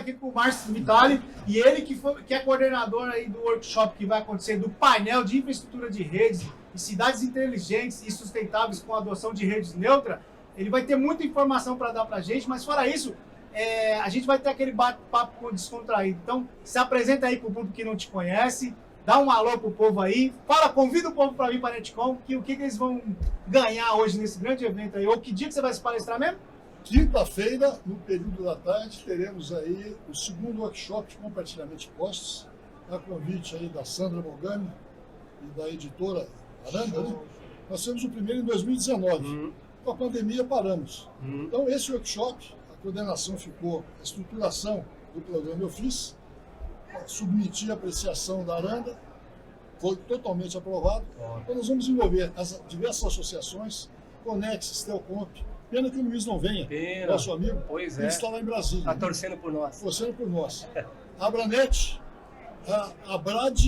aqui com o Márcio Vitali, e ele que é coordenador aí do workshop que vai acontecer do painel de infraestrutura de redes e cidades inteligentes e sustentáveis com a adoção de redes neutras. Ele vai ter muita informação para dar para a gente, mas fora isso, a gente vai ter aquele bate-papo descontraído. Então, se apresenta aí para o público que não te conhece, dá um alô pro povo aí, convida o povo para vir para a NetCom, que o que eles vão ganhar hoje nesse grande evento aí, ou que dia que você vai se palestrar mesmo? Quinta-feira, no período da tarde, teremos aí o segundo workshop de compartilhamento de postos, a convite aí da Sandra Mogami e da editora Aranda, né? Nós fizemos o primeiro em 2019, com a pandemia paramos. Então esse workshop, a coordenação ficou, a estruturação do programa eu fiz, submeti a apreciação da Aranda, foi totalmente aprovado. Então nós vamos desenvolver as diversas associações, Conex, Telcomp. Pena que o Luiz não venha, nosso amigo. Pois ele está lá em Brasília. Está torcendo por nós. Torcendo por nós. A Abranet, a Brad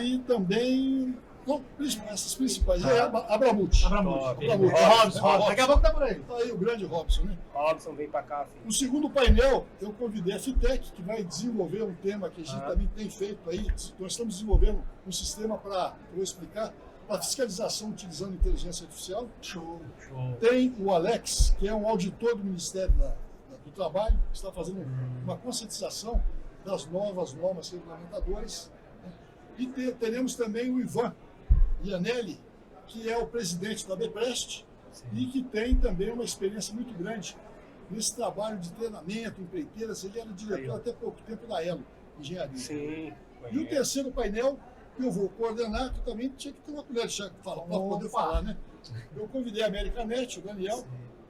e também... Não, essas principais. Abramut. Robson. Daqui a pouco tá por aí. Tá aí o grande Robson, né? Robson vem para cá, filho. No segundo painel, eu convidei a FITEC, que vai desenvolver um tema que a gente também tem feito aí. Nós estamos desenvolvendo um sistema para, vou explicar, para fiscalização utilizando inteligência artificial. Show. Tem o Alex, que é um auditor do Ministério do Trabalho, que está fazendo uma conscientização das novas normas regulamentadoras. E teremos também o Ivan Ianelli, que é o presidente da BEPREST e que tem também uma experiência muito grande nesse trabalho de treinamento, empreiteiras. Ele era diretor até pouco tempo da Elo Engenharia. Sim. E o terceiro painel, que eu vou coordenar, que também tinha que ter uma colher de chá para poder falar, né? Eu convidei a Americanet, o Daniel,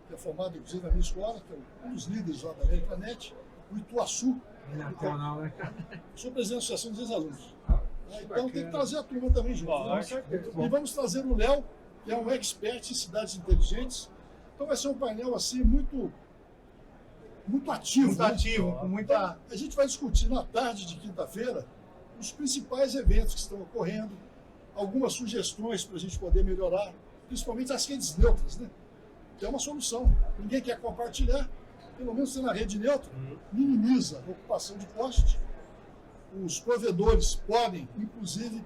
que é formado inclusive na minha escola, que é um dos líderes lá da Americanet, o Ituaçu. Sou presidente da Associação dos Ex-Alunos. Então tem que trazer a turma também junto. E vamos trazer o Léo, que é um expert em cidades inteligentes. Então vai ser um painel assim muito ativo. Muito ativo, com muita... A gente vai discutir na tarde de quinta-feira os principais eventos que estão ocorrendo, algumas sugestões para a gente poder melhorar, principalmente as redes neutras, né? Que é uma solução. Ninguém quer compartilhar, pelo menos na rede neutra, minimiza a ocupação de poste. Os provedores podem, inclusive,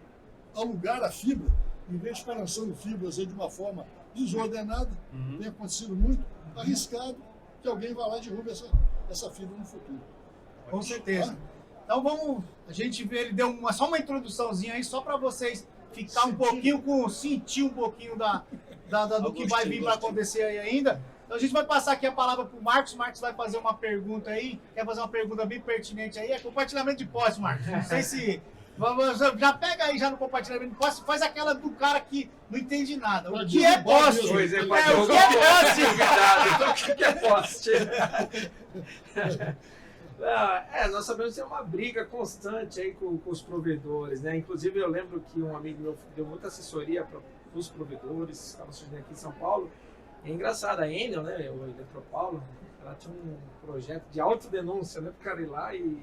alugar a fibra, em vez de ficar lançando fibras aí de uma forma desordenada, tem acontecido muito, arriscado que alguém vá lá e derrube essa fibra no futuro. Com certeza. Então vamos, ele deu só uma introduçãozinha aí, só para vocês ficar sentir um pouquinho do que vai vir para acontecer aí ainda. Então a gente vai passar aqui a palavra para o Marcos. O Marcos vai fazer uma pergunta aí, quer fazer uma pergunta bem pertinente aí, é compartilhamento de poste, Marcos. Não sei se... Já pega aí já no compartilhamento de poste, faz aquela do cara que não entende nada. O que é poste? Pois é, o que é poste? O que é poste? Nós sabemos que é uma briga constante aí com os provedores, né? Inclusive eu lembro que um amigo meu deu muita assessoria para os provedores, estava surgindo aqui em São Paulo. É engraçado, a Enel, né, o Eletropaulo, ela tinha um projeto de autodenúncia, né, para o cara ir lá e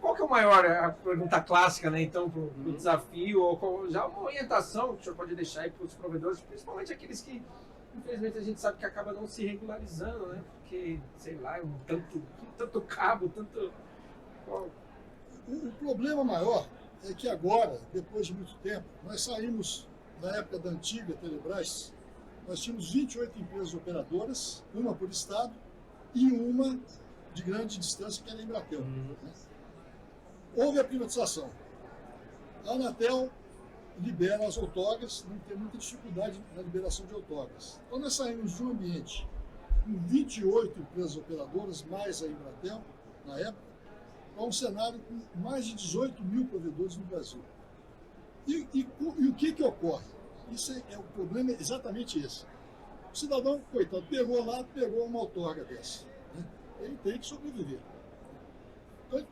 qual que é o maior, a pergunta clássica, né, então, para o desafio, ou já uma orientação que o senhor pode deixar aí para os provedores, principalmente aqueles que, infelizmente, a gente sabe que acaba não se regularizando, né, porque, sei lá, tanto cabo, tanto... O problema maior é que agora, depois de muito tempo, nós saímos, na época da antiga Telebrás, nós tínhamos 28 empresas operadoras, uma por estado e uma de grande distância, que era a Embratel. Houve a privatização. A Anatel libera as outorgas, não tem muita dificuldade na liberação de outorgas. Então nós saímos de um ambiente com 28 empresas operadoras, mais a Embratel, na época, para um cenário com mais de 18 mil provedores no Brasil. E o que ocorre? O problema é exatamente esse. O cidadão, coitado, pegou uma outorga dessa. Né? Ele tem que sobreviver. Então,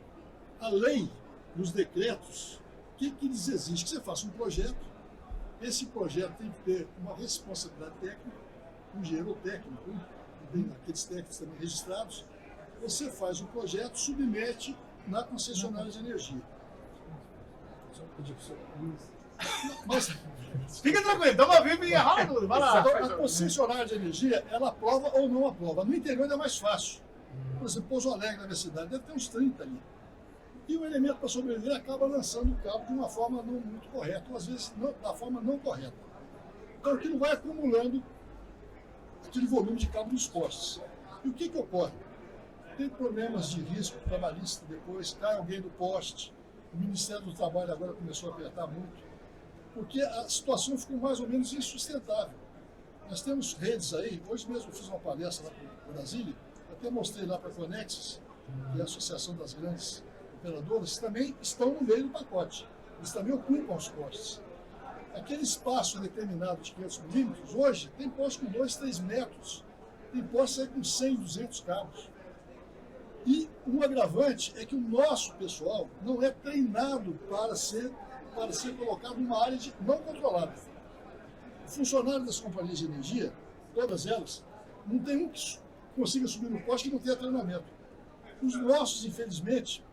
a lei, nos decretos, o que eles exigem? Que você faça um projeto, esse projeto tem que ter uma responsabilidade técnica, um engenheiro técnico, tem aqueles técnicos também registrados. Você faz um projeto, submete na concessionária de energia. Mas, fica tranquilo, estamos ao vivo e rola tudo, vai lá. A concessionária de energia, ela aprova ou não aprova. No interior é mais fácil. Por exemplo, Pouso Alegre, na minha cidade, deve ter uns 30 ali. E o elemento para sobreviver acaba lançando o cabo de uma forma não muito correta, ou às vezes da forma não correta. Então aquilo vai acumulando aquele volume de cabo nos postes. E o que ocorre? Tem problemas de risco trabalhista depois, cai alguém do poste, o Ministério do Trabalho agora começou a apertar muito, porque a situação ficou mais ou menos insustentável. Nós temos redes aí, hoje mesmo eu fiz uma palestra lá para Brasília, até mostrei lá para a Conexis, que é a Associação das Grandes Operadoras, que também estão no meio do pacote. Eles também ocupam os postes. Aquele espaço determinado de 500 milímetros, hoje, tem poste com 2, 3 metros. Tem poste aí com 100, 200 cabos. E um agravante é que o nosso pessoal não é treinado para ser colocado numa área não controlada. O funcionário das companhias de energia, todas elas, não tem um que consiga subir no poste que não tenha treinamento. Os nossos, infelizmente,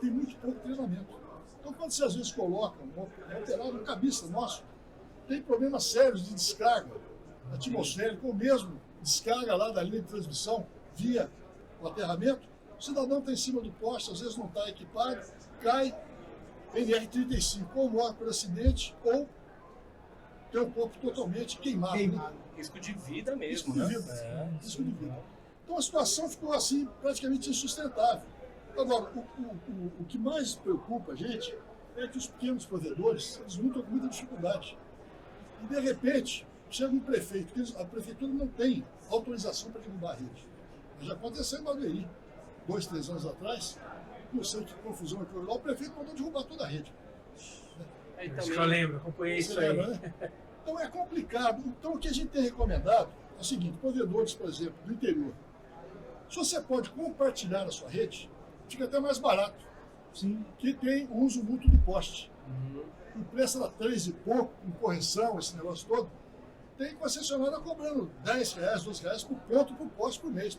têm muito pouco treinamento. Então, quando você às vezes coloca um operário, um cabista nosso, tem problemas sérios de descarga atmosférica, ou mesmo descarga lá da linha de transmissão via o aterramento, o cidadão está em cima do poste, às vezes não está equipado, cai, NR35, ou morre por acidente, ou tem o corpo totalmente queimado. Né? Risco de vida mesmo, Risco de vida. Risco de vida. Então a situação ficou assim, praticamente insustentável. Agora, o que mais preocupa a gente é que os pequenos provedores, eles lutam com muita dificuldade. E, de repente, chega um prefeito, que a prefeitura não tem autorização para derrubar a rede. Já aconteceu em Barueri, 2, 3 anos atrás, não sei que confusão que houve lá, o prefeito mandou derrubar toda a rede. Acho que eu lembro, acompanhei isso aí. Lembra, né? Então é complicado. Então o que a gente tem recomendado é o seguinte, provedores, por exemplo, do interior, se você pode compartilhar a sua rede, fica até mais barato. Sim. Que tem o uso mútuo do poste. O preço era 3 e pouco, com correção, esse negócio todo. Tem concessionária cobrando R$10, R$12 por ponto por poste por mês.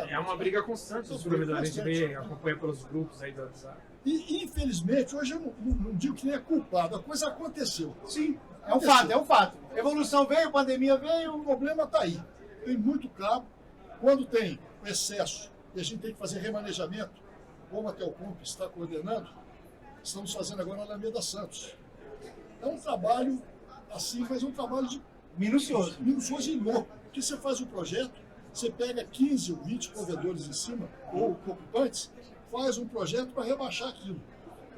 É uma briga constante dos provedores, a gente acompanha pelos grupos aí do WhatsApp. E, infelizmente, hoje eu não digo que nem é culpado, a coisa aconteceu. Sim, é um fato, é um fato. Evolução veio, pandemia veio, O problema está aí. Tem muito cabo. Quando tem excesso e a gente tem que fazer remanejamento, como a Telcomp está coordenando, estamos fazendo agora na Alameda Santos. É um trabalho assim, mas é um trabalho minucioso e louco. Porque você faz um projeto, você pega 15 ou 20 provedores em cima, ou ocupantes, faz um projeto para rebaixar aquilo.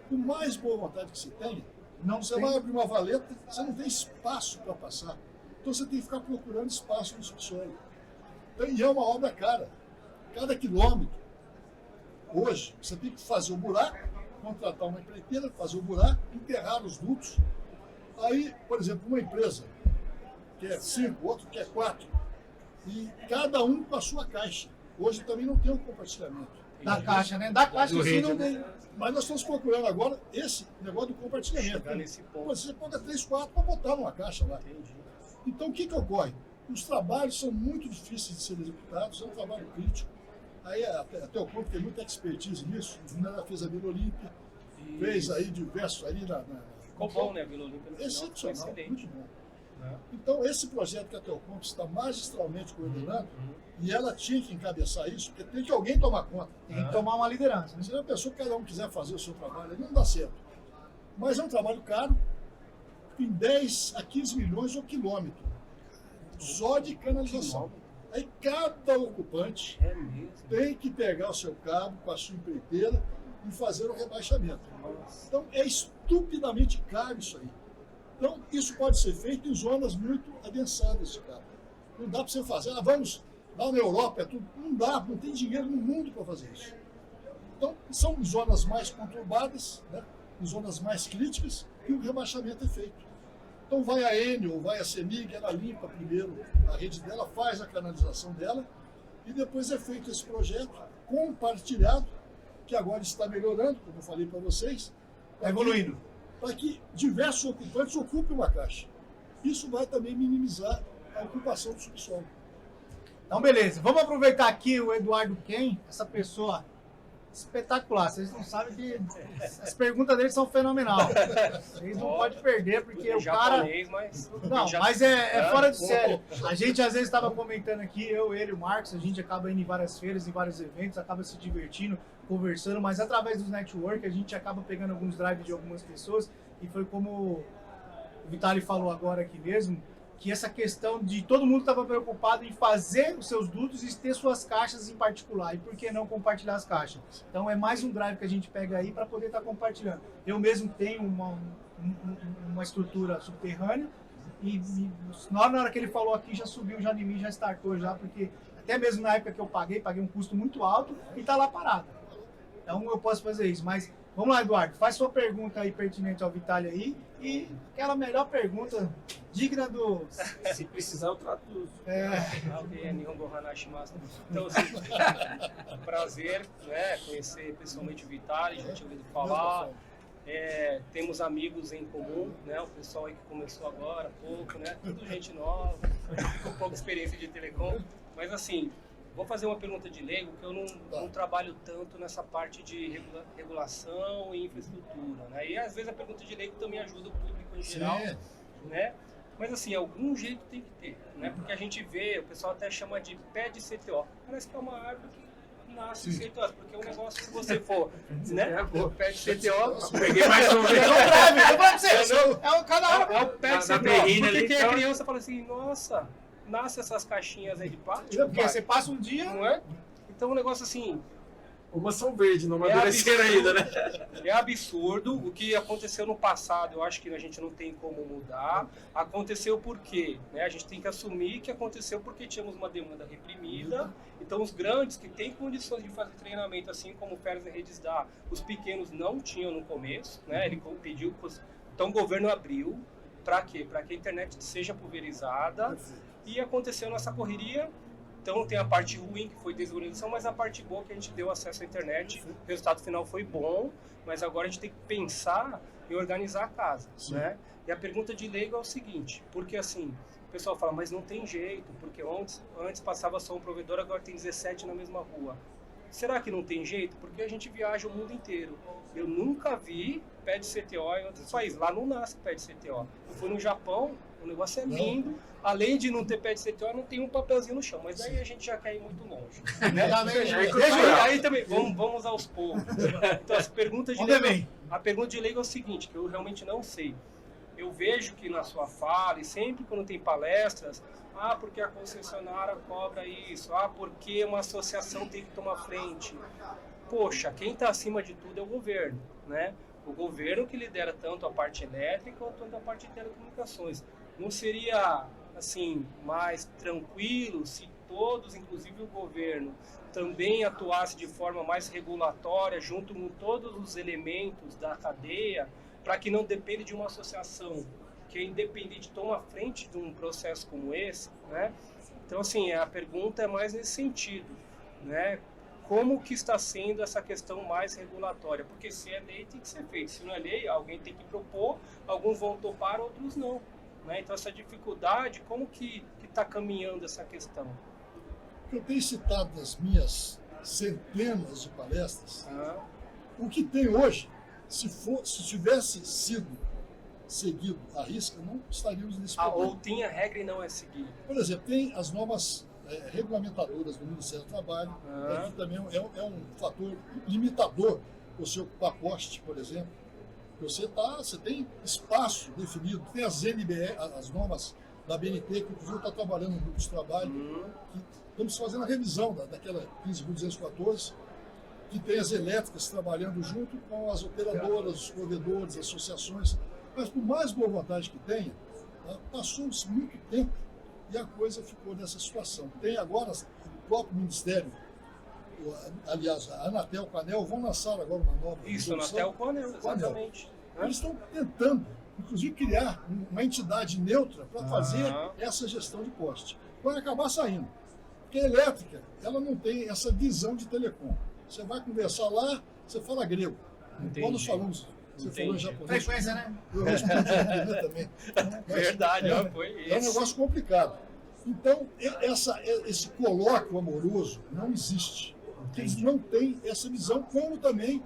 Por mais boa vontade que você tenha, você vai abrir uma valeta, você não tem espaço para passar. Então você tem que ficar procurando espaço no subsolo. Então, e é uma obra cara. Cada quilômetro, hoje, você tem que fazer o buraco, contratar uma empreiteira, fazer o buraco, enterrar os dutos. Aí, por exemplo, uma empresa que é 5, outro que é 4, e cada um com a sua caixa. Hoje também não tem um compartilhamento. Da caixa, né? Da caixa sim não tem. Mas nós estamos procurando agora esse negócio do compartilhamento. Você paga 3, 4 para botar numa caixa lá. Então o que ocorre? Os trabalhos são muito difíceis de serem executados, é um trabalho crítico. Aí até o ponto tem muita expertise nisso. Ela fez a Vila Olímpia, fez aí diversos ali Ficou bom, né? A Vila Olímpia no final ficou excepcional, excelente. muito bom. Então, esse projeto que a Telcomp está magistralmente coordenando, e ela tinha que encabeçar isso, porque tem que alguém tomar conta. Tem que tomar uma liderança. Né? Se a pessoa que cada um quiser fazer o seu trabalho, não dá certo. Mas é um trabalho caro, tem 10 a 15 milhões ao quilômetro, só de canalização. Aí cada ocupante tem que pegar o seu cabo com a sua empreiteira e fazer o rebaixamento. Então, é estupidamente caro isso aí. Então, isso pode ser feito em zonas muito adensadas de cabo. Não dá para você fazer, vamos lá na Europa, é tudo. Não dá, não tem dinheiro no mundo para fazer isso. Então, são zonas mais conturbadas, né, em zonas mais críticas, que o rebaixamento é feito. Então, vai a Enel ou vai a CEMIG, ela limpa primeiro a rede dela, faz a canalização dela, e depois é feito esse projeto compartilhado, que agora está melhorando, como eu falei para vocês. Está evoluindo. Para que diversos ocupantes ocupem uma caixa. Isso vai também minimizar a ocupação do subsolo. Então, beleza. Vamos aproveitar aqui o Eduardo Ken, essa pessoa espetacular. Vocês não sabem que as perguntas dele são fenomenais. Vocês não podem perder, porque o cara... Mas... Não, mas é fora de sério. A gente às vezes estava comentando aqui, eu, ele, o Marcos, a gente acaba indo em várias feiras, em vários eventos, acaba se divertindo, conversando, mas através dos network a gente acaba pegando alguns drives de algumas pessoas, e foi como o Vitali falou agora aqui mesmo, que essa questão de todo mundo estava preocupado em fazer os seus dutos e ter suas caixas em particular. E por que não compartilhar as caixas? Então é mais um drive que a gente pega aí para poder estar compartilhando. Eu mesmo tenho uma estrutura subterrânea e na hora que ele falou aqui já subiu já em mim, já startou já, porque até mesmo na época que eu paguei um custo muito alto e está lá parado. Então eu posso fazer isso, mas vamos lá, Eduardo, faz sua pergunta aí pertinente ao Vitali aí e aquela melhor pergunta digna do... Se precisar, eu traduzo. Nihongo Hanashimasu. Então, assim, prazer, né, conhecer pessoalmente o Vitali, já tinha ouvido falar. Temos amigos em comum, né, o pessoal aí que começou agora, pouco, né, tudo gente nova, com pouca experiência de telecom. Mas, assim, vou fazer uma pergunta de leigo, que eu não trabalho tanto nessa parte de regulação e infraestrutura, né? E às vezes a pergunta de leigo também ajuda o público em geral, né? Mas assim, algum jeito tem que ter, né? Porque a gente vê, o pessoal até chama de pé de CTO. Parece que é uma árvore que nasce em CTO, porque é um negócio que você for, né? Pé de CTO, Peguei mais um vídeo. É o pé de CTO. Porque quem é criança fala assim, nossa... Nasce essas caixinhas aí de plástico. Porque você passa um dia... Não é? Então, um negócio assim... Umas são verdes, não amadureceram ainda, né? É absurdo. O que aconteceu no passado, eu acho que a gente não tem como mudar. Aconteceu por quê? Né? A gente tem que assumir que aconteceu porque tínhamos uma demanda reprimida. Então, os grandes que têm condições de fazer treinamento, assim como o Feras e Redes dá, os pequenos não tinham no começo. Né? Ele pediu... Então, o governo abriu. Para quê? Para que a internet seja pulverizada. E aconteceu nessa correria, então tem a parte ruim, que foi desorganização, mas a parte boa que a gente deu acesso à internet, o resultado final foi bom, mas agora a gente tem que pensar em organizar a casa, né? E a pergunta de leigo é o seguinte, porque assim, o pessoal fala, mas não tem jeito, porque antes passava só um provedor, agora tem 17 na mesma rua. Será que não tem jeito? Porque a gente viaja o mundo inteiro. Eu nunca vi pé de CTO em outros países, lá não nasce pé de CTO. Eu fui no Japão, o negócio é lindo. Além de não ter pé de CTO, não tem um papelzinho no chão. Mas daí a gente já quer ir muito longe. Né? Aí também, vamos aos poucos. Então, a pergunta de leigo é o seguinte, que eu realmente não sei. Eu vejo que na sua fala, e sempre quando tem palestras, porque a concessionária cobra isso, porque uma associação tem que tomar frente. Poxa, quem está acima de tudo é o governo, né? O governo que lidera tanto a parte elétrica quanto a parte de telecomunicações. Não seria, assim, mais tranquilo se todos, inclusive o governo, também atuasse de forma mais regulatória, junto com todos os elementos da cadeia, para que não dependa de uma associação que é independente, toma frente de um processo como esse, né? Então, assim, a pergunta é mais nesse sentido, né? Como que está sendo essa questão mais regulatória? Porque se é lei, tem que ser feito. Se não é lei, alguém tem que propor, alguns vão topar, outros não. Né? Então, essa dificuldade, como que está caminhando essa questão? Eu tenho citado nas minhas centenas de palestras, o que tem hoje, se tivesse sido seguido à risca, não estaríamos nesse problema. Ou tem a regra e não é seguido. Por exemplo, tem as normas regulamentadoras do Ministério do Trabalho, que também é um fator limitador para você ocupar poste, por exemplo. Você tem espaço definido, tem as NBE, as normas da BNT, que inclusive está trabalhando no grupo de trabalho, que estamos fazendo a revisão daquela 15.214, que tem as elétricas trabalhando junto com as operadoras, os provedores, as associações. Mas por mais boa vontade que tenha, passou-se muito tempo e a coisa ficou nessa situação. Tem agora o próprio Ministério, aliás, a Anatel com a ANEEL vão lançar agora uma nova... Isso, a Anatel com a ANEEL, exatamente. Eles estão tentando, inclusive, criar uma entidade neutra para fazer essa gestão de poste. Vai acabar saindo. Porque a elétrica, ela não tem essa visão de telecom. Você vai conversar lá, você fala grego. Entendi. Quando nós falamos, você falou em japonês. Frequência, né? Eu respondi em japonês também. Verdade, foi isso. É um negócio complicado. Então, esse colóquio amoroso não existe. Porque eles não têm essa visão, como também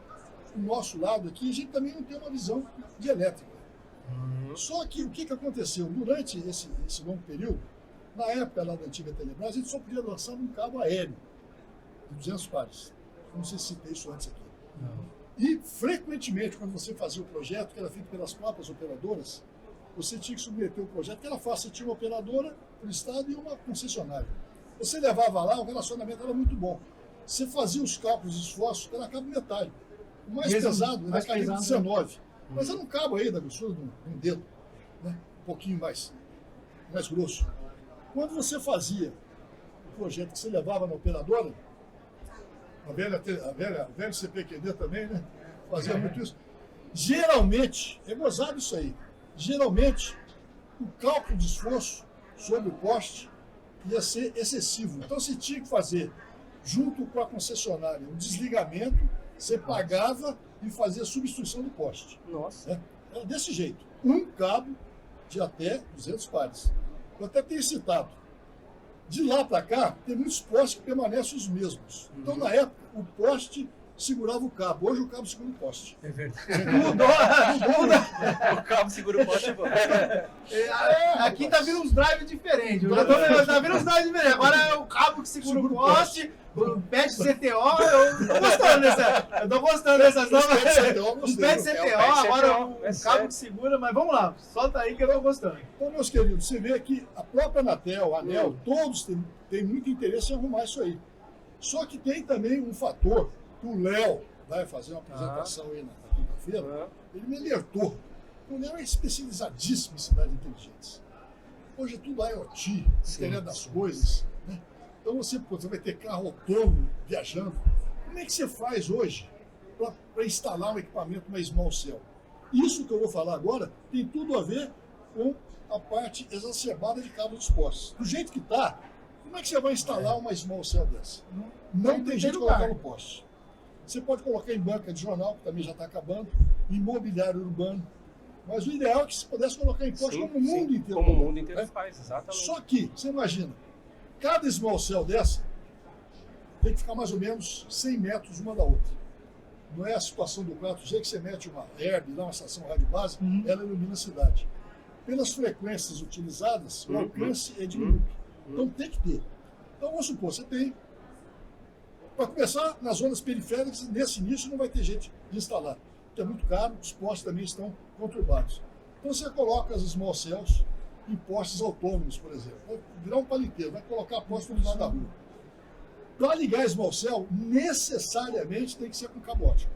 o nosso lado aqui, a gente também não tem uma visão de elétrica. Só que o que aconteceu? Durante esse longo período, na época lá da antiga Telebrás, a gente só podia lançar um cabo aéreo de 200 pares. Não sei se citei isso antes aqui. E, frequentemente, quando você fazia o projeto, que era feito pelas próprias operadoras, você tinha que submeter o projeto, que era fácil, você tinha uma operadora do Estado e uma concessionária. Você levava lá, o relacionamento era muito bom. Você fazia os cálculos de esforços, que era cabo metálico. O mais pesado era calibre 19. Mas era um cabo aí da grossura de um dedo, né? Um pouquinho mais grosso. Quando você fazia o projeto que você levava na operadora, a velha CPQD também, né? Fazia muito isso. Geralmente, é gozado isso aí, geralmente o cálculo de esforço sobre o poste ia ser excessivo. Então você tinha que fazer, junto com a concessionária, um desligamento, você pagava e fazia a substituição do poste. Nossa. Era desse jeito. Um cabo de até 200 pares. Eu até tenho citado. De lá para cá, tem muitos postes que permanecem os mesmos. Então, na época, o poste segurava o cabo. Hoje o cabo segura o poste. É verdade. Mudou. O cabo segura o poste. Aqui tá vindo uns drives diferentes. Tá vindo uns drives diferentes. Agora é o cabo que segura o poste, o pad CTO. Eu tô gostando dessas novas. Os pad CTO, agora o cabo que segura, mas vamos lá, solta aí que eu tô gostando. Então, meus queridos, você vê que a própria Anatel, a ANEEL, todos têm muito interesse em arrumar isso aí. Só que tem também um fator que o Léo vai fazer uma apresentação aí na quinta-feira. Ele me alertou. O Léo é especializadíssimo em cidades inteligentes. Hoje é tudo IoT, internet das coisas. Né? Então você vai ter carro autônomo viajando. Como é que você faz hoje para instalar um equipamento, uma small cell? Isso que eu vou falar agora tem tudo a ver com a parte exacerbada de cabos dispostos. Do jeito que está, como é que você vai instalar uma small cell dessa? Não tem jeito de colocar no poste. Você pode colocar em banca de jornal, que também já está acabando, imobiliário urbano. Mas o ideal é que se pudesse colocar em poste como o mundo inteiro. Como o mundo inteiro faz, exatamente. Só que, você imagina, cada small cell dessa tem que ficar mais ou menos 100 metros uma da outra. Não é a situação do 4G que você mete uma herb, uma estação rádio base, ela ilumina a cidade. Pelas frequências utilizadas, o alcance é diminuto. Então tem que ter. Então vamos supor, você tem, para começar, nas zonas periféricas, nesse início não vai ter jeito de instalar, porque é muito caro, os postes também estão conturbados. Então você coloca as small cells em postes autônomos, por exemplo. Vai virar um paliteiro, vai colocar a poste no lado da rua. Para ligar a small cell, necessariamente tem que ser com cabo óptico.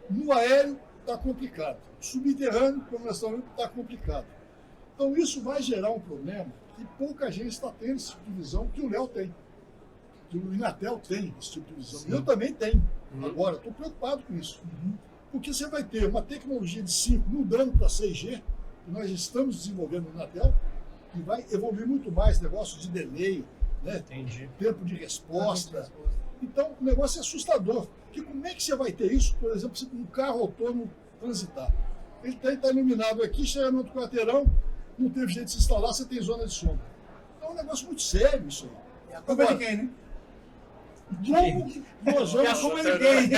No aéreo, está complicado. Subterrâneo, como nós estamos vendo, está complicado. Então isso vai gerar um problema que pouca gente está tendo esse tipo de visão que o Léo tem. Que o Inatel tem esse tipo de visão. Eu também tenho. Agora, estou preocupado com isso. Porque você vai ter uma tecnologia de 5 mudando para 6G, que nós estamos desenvolvendo no Inatel, e vai evoluir muito mais negócio de delay, né? Tempo de resposta. Então, o negócio é assustador. Porque como é que você vai ter isso, por exemplo, se um carro autônomo transitar? Ele está iluminado aqui, chega no outro quarteirão, não teve jeito de se instalar, você tem zona de sombra. Então é um negócio muito sério isso aí. É a culpa de quem, né? Como nós vamos... É a culpa de quem?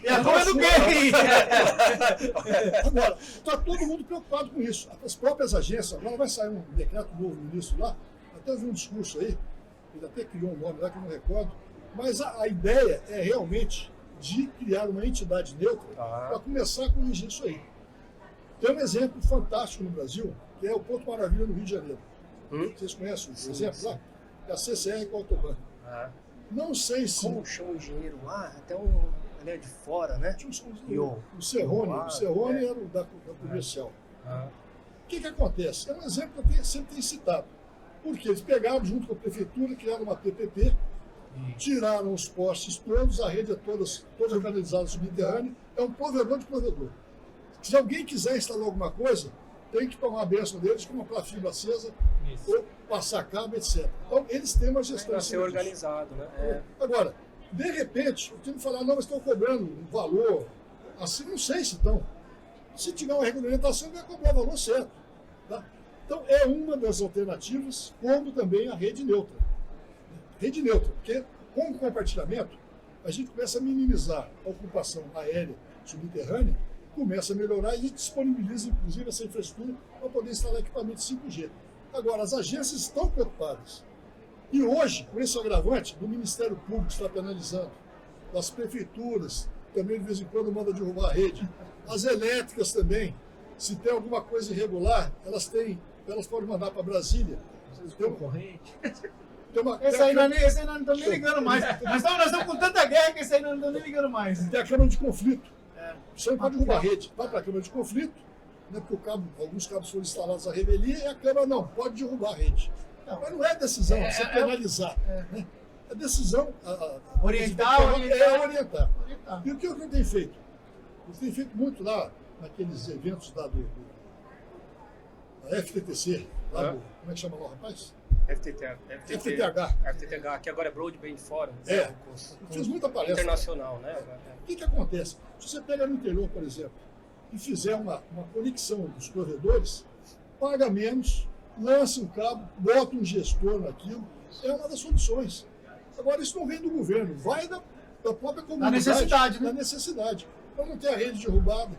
É a culpa do quem? Agora, está todo mundo preocupado com isso. As próprias agências, agora vai sair um decreto novo ministro lá, até vi um discurso aí, ele até criou um nome lá que eu não recordo, mas a ideia é realmente de criar uma entidade neutra para começar a corrigir isso aí. Tem um exemplo fantástico no Brasil, que é o Porto Maravilha, no Rio de Janeiro. Vocês conhecem o exemplo lá? É a CCR com a Autobahn. Não sei se... Como chama o engenheiro lá? Até ele é de fora, né? O Serrone era o da comercial. O que acontece? É um exemplo que eu sempre tenho citado. Porque eles pegaram junto com a prefeitura, criaram uma PPP, tiraram os postes todos, a rede é toda canalizada subterrânea, é um provedor de provedor. Se alguém quiser instalar alguma coisa, tem que tomar a bênção deles, como uma fibra acesa, ou passar cabo, etc. Então, eles têm uma gestão. Para ser organizado, né? Agora, de repente, eu tenho que falar, não, mas estão cobrando um valor, assim, não sei se estão. Se tiver uma regulamentação, vai cobrar o valor certo. Tá? Então, é uma das alternativas, como também a rede neutra. Rede neutra, porque Com o compartilhamento, a gente começa a minimizar a ocupação aérea subterrânea, começa a melhorar e a gente disponibiliza, inclusive, essa infraestrutura para poder instalar equipamentos 5G. Agora, as agências estão preocupadas. E hoje, com esse agravante, do Ministério Público está penalizando, das prefeituras, também de vez em quando manda derrubar a rede, as elétricas também, se tem alguma coisa irregular, elas podem mandar para Brasília. Concorrente. Esse aí nós não estamos nem ligando mais. Nós estamos com tanta guerra que esse aí nós não estamos nem ligando mais. Tem a Câmara de Conflito. Isso aí pode derrubar a rede. Vai para a Câmara de Conflito, né, porque alguns cabos foram instalados à revelia e a Câmara não, pode derrubar a rede. Mas não é decisão, você penalizar. Né? A decisão... Orientar. Orientar. E o que eu tenho feito? Eu tenho feito muito lá, naqueles eventos da FTTC, lá do, como é que chama lá o rapaz? FTTH, que agora é Broadband Forum. Fiz muita palestra. Internacional, né? O que acontece? Se você pega no interior, por exemplo, e fizer uma conexão dos corredores, paga menos, lança um cabo, bota um gestor naquilo, é uma das soluções. Agora, isso não vem do governo, vai da própria comunidade. Da necessidade, né? Da necessidade. Para não ter a rede derrubada.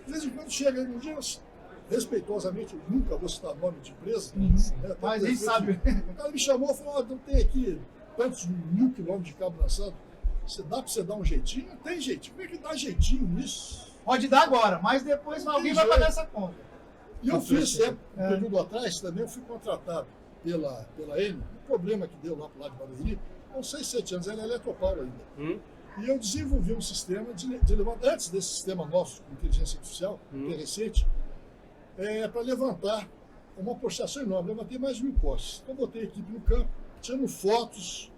De vez em quando chega, um dia, respeitosamente, eu nunca vou citar nome de empresa. Né, mas a gente sabe. O cara me chamou e falou, não tem aqui tantos 1000 quilômetros de cabo lançado. Dá para você dar um jeitinho? Não tem jeitinho. Como é que dá jeitinho nisso? Pode dar agora, mas depois alguém vai pagar essa conta. E eu fiz, um período atrás também, eu fui contratado pela Eni, um problema que deu lá para o lado de Barueri, há 6, 7 anos, era Eletropaulo ainda. E eu desenvolvi um sistema de levantar, antes desse sistema nosso, com inteligência artificial, que é recente, para levantar uma postação enorme. Levantei mais de 1000 postes. Então, botei a equipe no campo, tirando fotos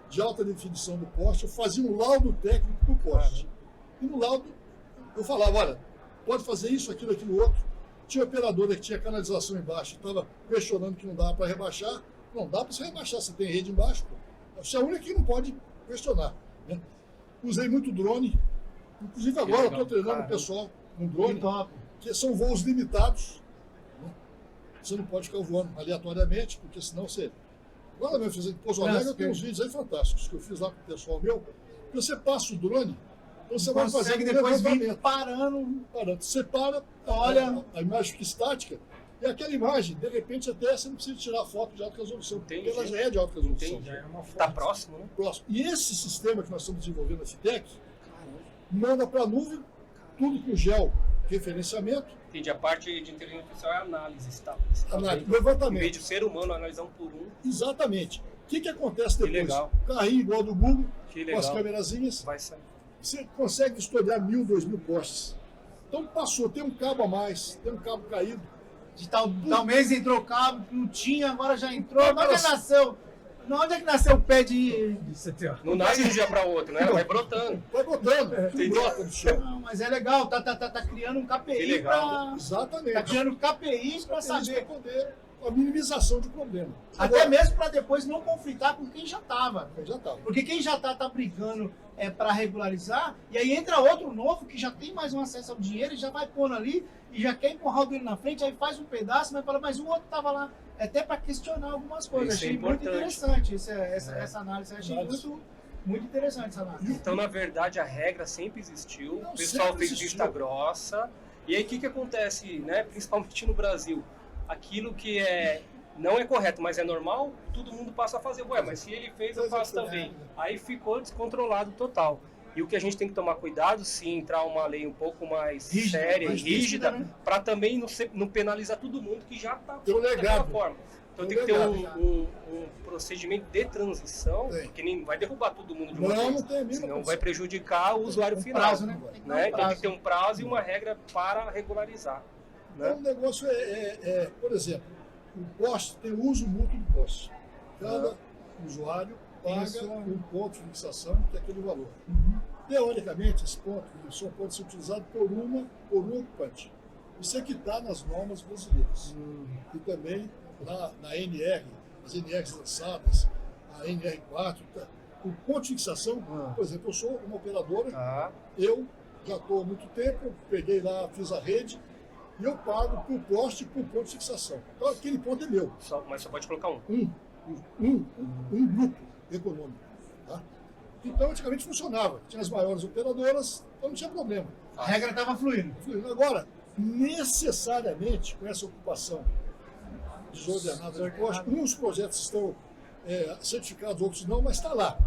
de alta definição do poste, eu fazia um laudo técnico para o poste. E no laudo, eu falava, olha, pode fazer isso, aquilo, outro. Tinha operadora que tinha canalização embaixo, estava questionando que não dava para rebaixar. Não dá para você rebaixar, você tem rede embaixo. Pô. Você é a única que não pode questionar. Né? Usei muito drone, inclusive agora eu estou treinando o pessoal com drone, que são voos limitados. Né? Você não pode ficar voando aleatoriamente, porque senão você... Agora mesmo, fiz em Pouso Alegre, eu tenho uns vídeos aí fantásticos que eu fiz lá com o pessoal meu, que você passa o drone, então você vai fazer depois vir parando. Você para, olha a imagem fica estática, e aquela imagem, de repente, até você não precisa tirar foto de alta resolução, porque ela já é de alta resolução. Está próximo, né? Próximo. E esse sistema que nós estamos desenvolvendo na FITEC, manda para a nuvem, tudo com gel, referenciamento. Entendi, a parte de inteligência artificial é análise, tá? Levantamento. Em vez de ser humano analisar um por um. Exatamente. O que acontece depois? Que legal. Carrinho igual do Google, com as câmerazinhas. Vai sair. Você consegue estudar 1000, 2000 postes. Então passou, tem um cabo a mais, tem um cabo caído. De tal mês entrou cabo, não tinha, agora já entrou. Onde é que nasceu? Onde é que nasceu o pé de CTO? Não nasce de um dia para outro, né? Vai brotando. Vai brotando, tudo brota no chão. Não, mas é legal, tá criando um KPI para... Exatamente. Tá criando KPIs para saber. A minimização de problema. Até mesmo para depois não conflitar com quem já estava. Já Porque quem já tá brigando para regularizar, e aí entra outro novo que já tem mais um acesso ao dinheiro e já vai pondo ali e já quer empurrar o dele na frente, aí faz um pedaço, mas fala, mas o outro tava lá. Até para questionar algumas coisas. Isso achei muito interessante essa análise. Achei muito interessante essa análise. Então, na verdade, a regra sempre existiu. O pessoal fez vista grossa. E aí, o que acontece, né? Principalmente no Brasil? Aquilo que não é correto, mas é normal, todo mundo passa a fazer. Ué, mas se ele fez, eu faço também. Aí ficou descontrolado total. E o que a gente tem que tomar cuidado, sim, entrar uma lei um pouco mais séria e rígida, né? Para também não penalizar todo mundo que já está daquela forma. Então tem que ter um procedimento de transição, porque nem vai derrubar todo mundo de uma vez, senão vai prejudicar o usuário final. Prazo, né? Então tem que ter um prazo e uma regra para regularizar. Então o negócio por exemplo, o poste tem o uso mútuo do poste. Cada usuário paga um ponto de fixação, que é aquele valor. Teoricamente, esse ponto só pode ser utilizado por um ocupante. Isso é que está nas normas brasileiras. E também na NR, as NRs lançadas, a NR4, o ponto de fixação, por exemplo, eu sou uma operadora, eu já estou há muito tempo, peguei lá, fiz a rede, e eu pago por poste por ponto de fixação. Então aquele ponto é meu. Mas só pode colocar um. Um grupo econômico. Tá? Então, antigamente funcionava. Tinha as maiores operadoras, então não tinha problema. A regra estava fluindo. Agora, necessariamente, com essa ocupação desordenada de postos, uns projetos estão certificados, outros não, mas está lá.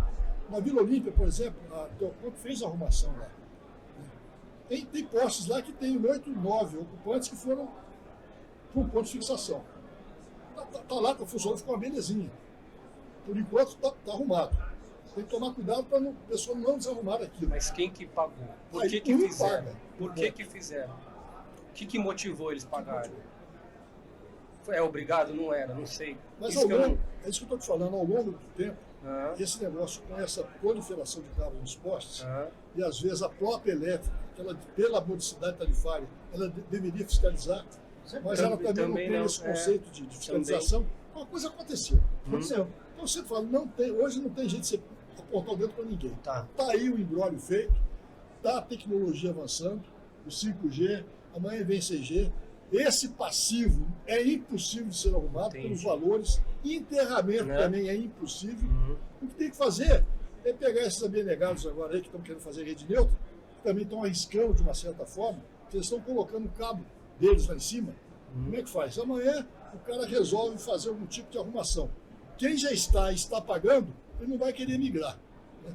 Na Vila Olímpia, por exemplo, a Teocampo fez a arrumação lá. Tem postes lá que tem 8, 9 ocupantes que foram para um ponto de fixação. Está lá, está funcionando, ficou uma belezinha. Por enquanto está arrumado. Tem que tomar cuidado para a pessoa não desarrumar aquilo. Mas quem que pagou? Por Aí, que um fizeram? paga. Por que fizeram? O que motivou eles pagarem? É obrigado? Não era, não sei. Mas Isso que eu não- é isso que eu estou te falando, ao longo do tempo, Ah, esse negócio com essa proliferação de cabos nos postes, ah, e às vezes a própria elétrica, que ela, pela modicidade tarifária, ela deveria fiscalizar, mas ela também não tem não, esse conceito de fiscalização. Uma coisa aconteceu. Aconteceu. Então você fala, hoje não tem jeito de você apontar o dedo para ninguém. Tá. Está aí o embrólio feito, está a tecnologia avançando, o 5G, amanhã vem 6G. Esse passivo é impossível de ser arrumado Entendi. pelos valores, enterramento Né? também é impossível. uhum. O que tem que fazer é pegar esses abnegados agora aí que estão querendo fazer rede neutra, que também estão arriscando de uma certa forma, que eles estão colocando o cabo deles lá em cima. Como é que faz? Amanhã o cara resolve fazer algum tipo de arrumação. Quem já está pagando, ele não vai querer migrar.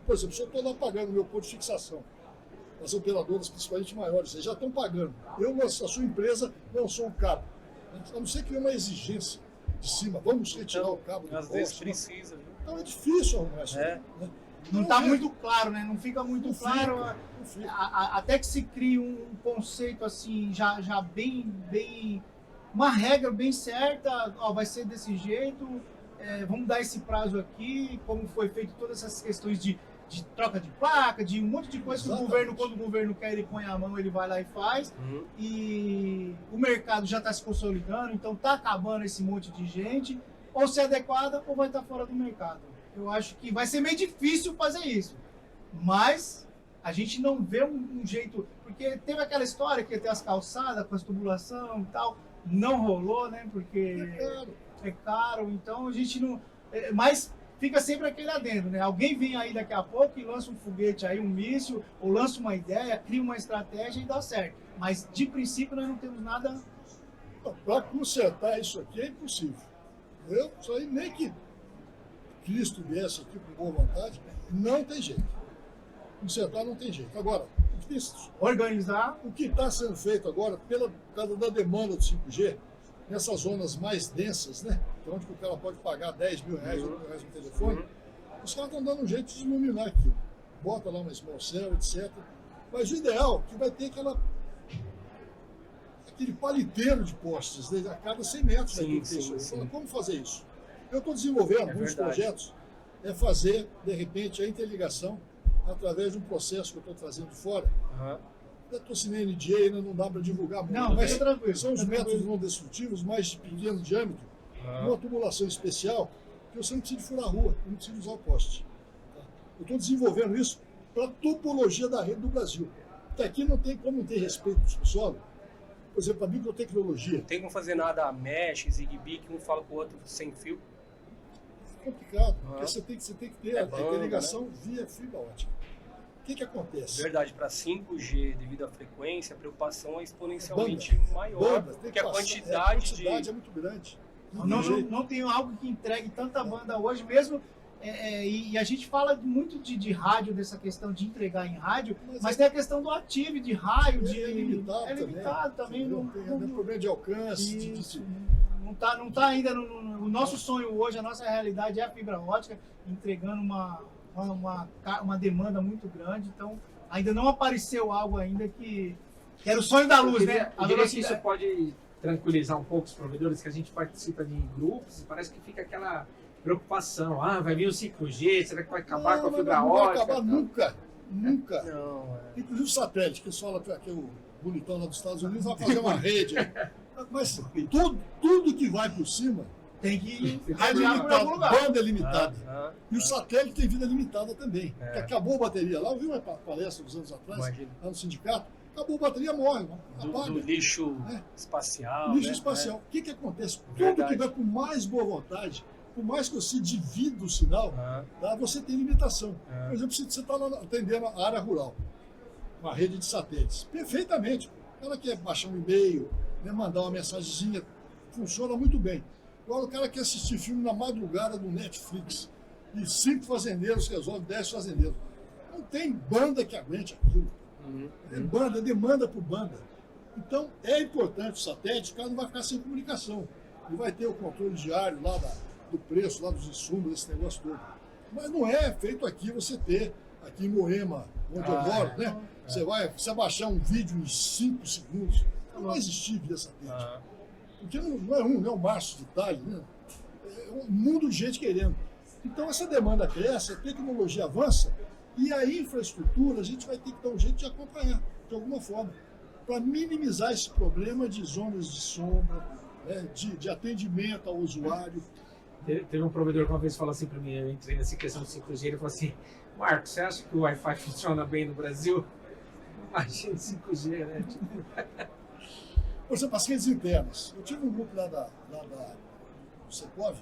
Por exemplo, se eu estou lá pagando meu ponto de fixação, as operadoras, principalmente maiores, já estão pagando. A sua empresa, lançou um cabo. A não ser que tenha uma exigência de cima, vamos retirar o cabo do Às vezes poste. precisa, viu? Então é difícil arrumar isso. É. aí, né? Não está muito claro, né? Não fica muito Não claro. fica, não fica. Até que se crie um conceito assim, já bem. Uma regra bem certa, ó, vai ser desse jeito, vamos dar esse prazo aqui, como foi feito todas essas questões de troca de placa, de um monte de coisa que o Exatamente. governo, quando o governo quer, ele põe a mão, ele vai lá e faz. Uhum. E o mercado já está se consolidando, então está acabando esse monte de gente, ou se adequada ou vai estar fora do mercado. Eu acho que vai ser meio difícil fazer isso, mas a gente não vê um jeito, porque teve aquela história que ia ter as calçadas com as tubulação e tal, não rolou, né? Porque é caro, então a gente não. Mas fica sempre aquele adendo, né? Alguém vem aí daqui a pouco e lança um foguete aí, um míssil, ou lança uma ideia, cria uma estratégia e dá certo. Mas de princípio nós não temos nada. Para consertar isso aqui é impossível. Isso aí nem que Cristo viesse aqui com boa vontade, não tem jeito. Consertar não tem jeito. Agora, Organizar. o que está sendo feito agora, por causa da demanda do 5G, nessas zonas mais densas, né? Que é onde o cara pode pagar 10 mil reais, 8 mil reais no telefone, os caras estão dando um jeito de iluminar aquilo. Bota lá uma small cell, etc. Mas o ideal é que vai ter aquele paliteiro de postes, né? A cada 100 metros vai ter que ter isso aí. Fala, como fazer isso? Eu estou desenvolvendo alguns projetos, fazer, de repente, a interligação através de um processo que eu estou trazendo de fora. Eu estou sem NDA, ainda não dá para divulgar muito, Não, mas fica tranquilo. são os métodos não destrutivos, mais de pequeno diâmetro, uma tubulação especial, que você não precisa de furar a rua, não precisa usar o poste. Tá? Eu estou desenvolvendo isso para a topologia da rede do Brasil. Porque aqui não tem como não ter respeito do subsolo. Por exemplo, a bibliotecnologia. Não tem como fazer nada a mesh, Zigbee, que um fala com o outro sem fio. É complicado, porque você tem que ter a banda, interligação via fibra ótica. O que acontece? Verdade, para 5G, devido à frequência, a preocupação é exponencialmente maior, Banda, tem porque que a passar, quantidade é muito grande. Não tem algo que entregue tanta banda hoje mesmo. E a gente fala muito de rádio, dessa questão de entregar em rádio, mas tem a questão do ativo, de raio, É limitado também. Tem problema de alcance. Isso, não tá ainda o nosso sonho hoje, a nossa realidade é a fibra ótica, entregando uma demanda muito grande, então ainda não apareceu algo ainda que era o sonho da luz, né? Eu diria que isso pode tranquilizar um pouco os provedores, que a gente participa de grupos e parece que fica aquela preocupação, vai vir o 5G, será que vai acabar com a fibra não ótica? Não vai acabar nunca. Não, Inclusive o satélite, que fala que o bonitão lá dos Estados Unidos vai fazer uma rede. Mas tudo que vai por cima tem que é radiar por algum lugar. banda é limitada. E o satélite tem vida limitada também. Porque acabou a bateria lá, eu vi uma palestra uns anos atrás, lá no sindicato, acabou a bateria, morre, apaga. Do lixo espacial. Lixo né? espacial. O que acontece? Verdade. Tudo que vai com mais boa vontade por mais que você divida o sinal, tá, você tem limitação. Por exemplo, se você está atendendo a área rural, uma rede de satélites, perfeitamente. O cara quer baixar um e-mail, né, mandar uma mensagenzinha, funciona muito bem. Agora o cara quer assistir filme na madrugada do Netflix, e 5 fazendeiros resolvem 10 fazendeiros. Não tem banda que aguente aquilo. É banda, demanda por banda. Então, é importante o satélite, o cara não vai ficar sem comunicação. Ele vai ter o controle diário lá do preço, lá dos insumos, esse negócio todo. Mas não é feito aqui você ter, aqui em Moema, onde eu moro, né? Você vai baixar um vídeo em 5 segundos, não vai existir via satélite. Porque não é não é o Márcio de Itália, né? É um mundo de gente querendo. Então, essa demanda cresce, a tecnologia avança, e a infraestrutura a gente vai ter que dar um jeito de acompanhar, de alguma forma, para minimizar esse problema de zonas de sombra, né, de atendimento ao usuário. Teve um provedor que uma vez falou assim para mim, eu entrei nessa questão do 5G, ele falou assim, Marcos, você acha que o Wi-Fi funciona bem no Brasil? Imagina 5G, né? Por exemplo, as redes internas. Eu tive um grupo lá do Secov,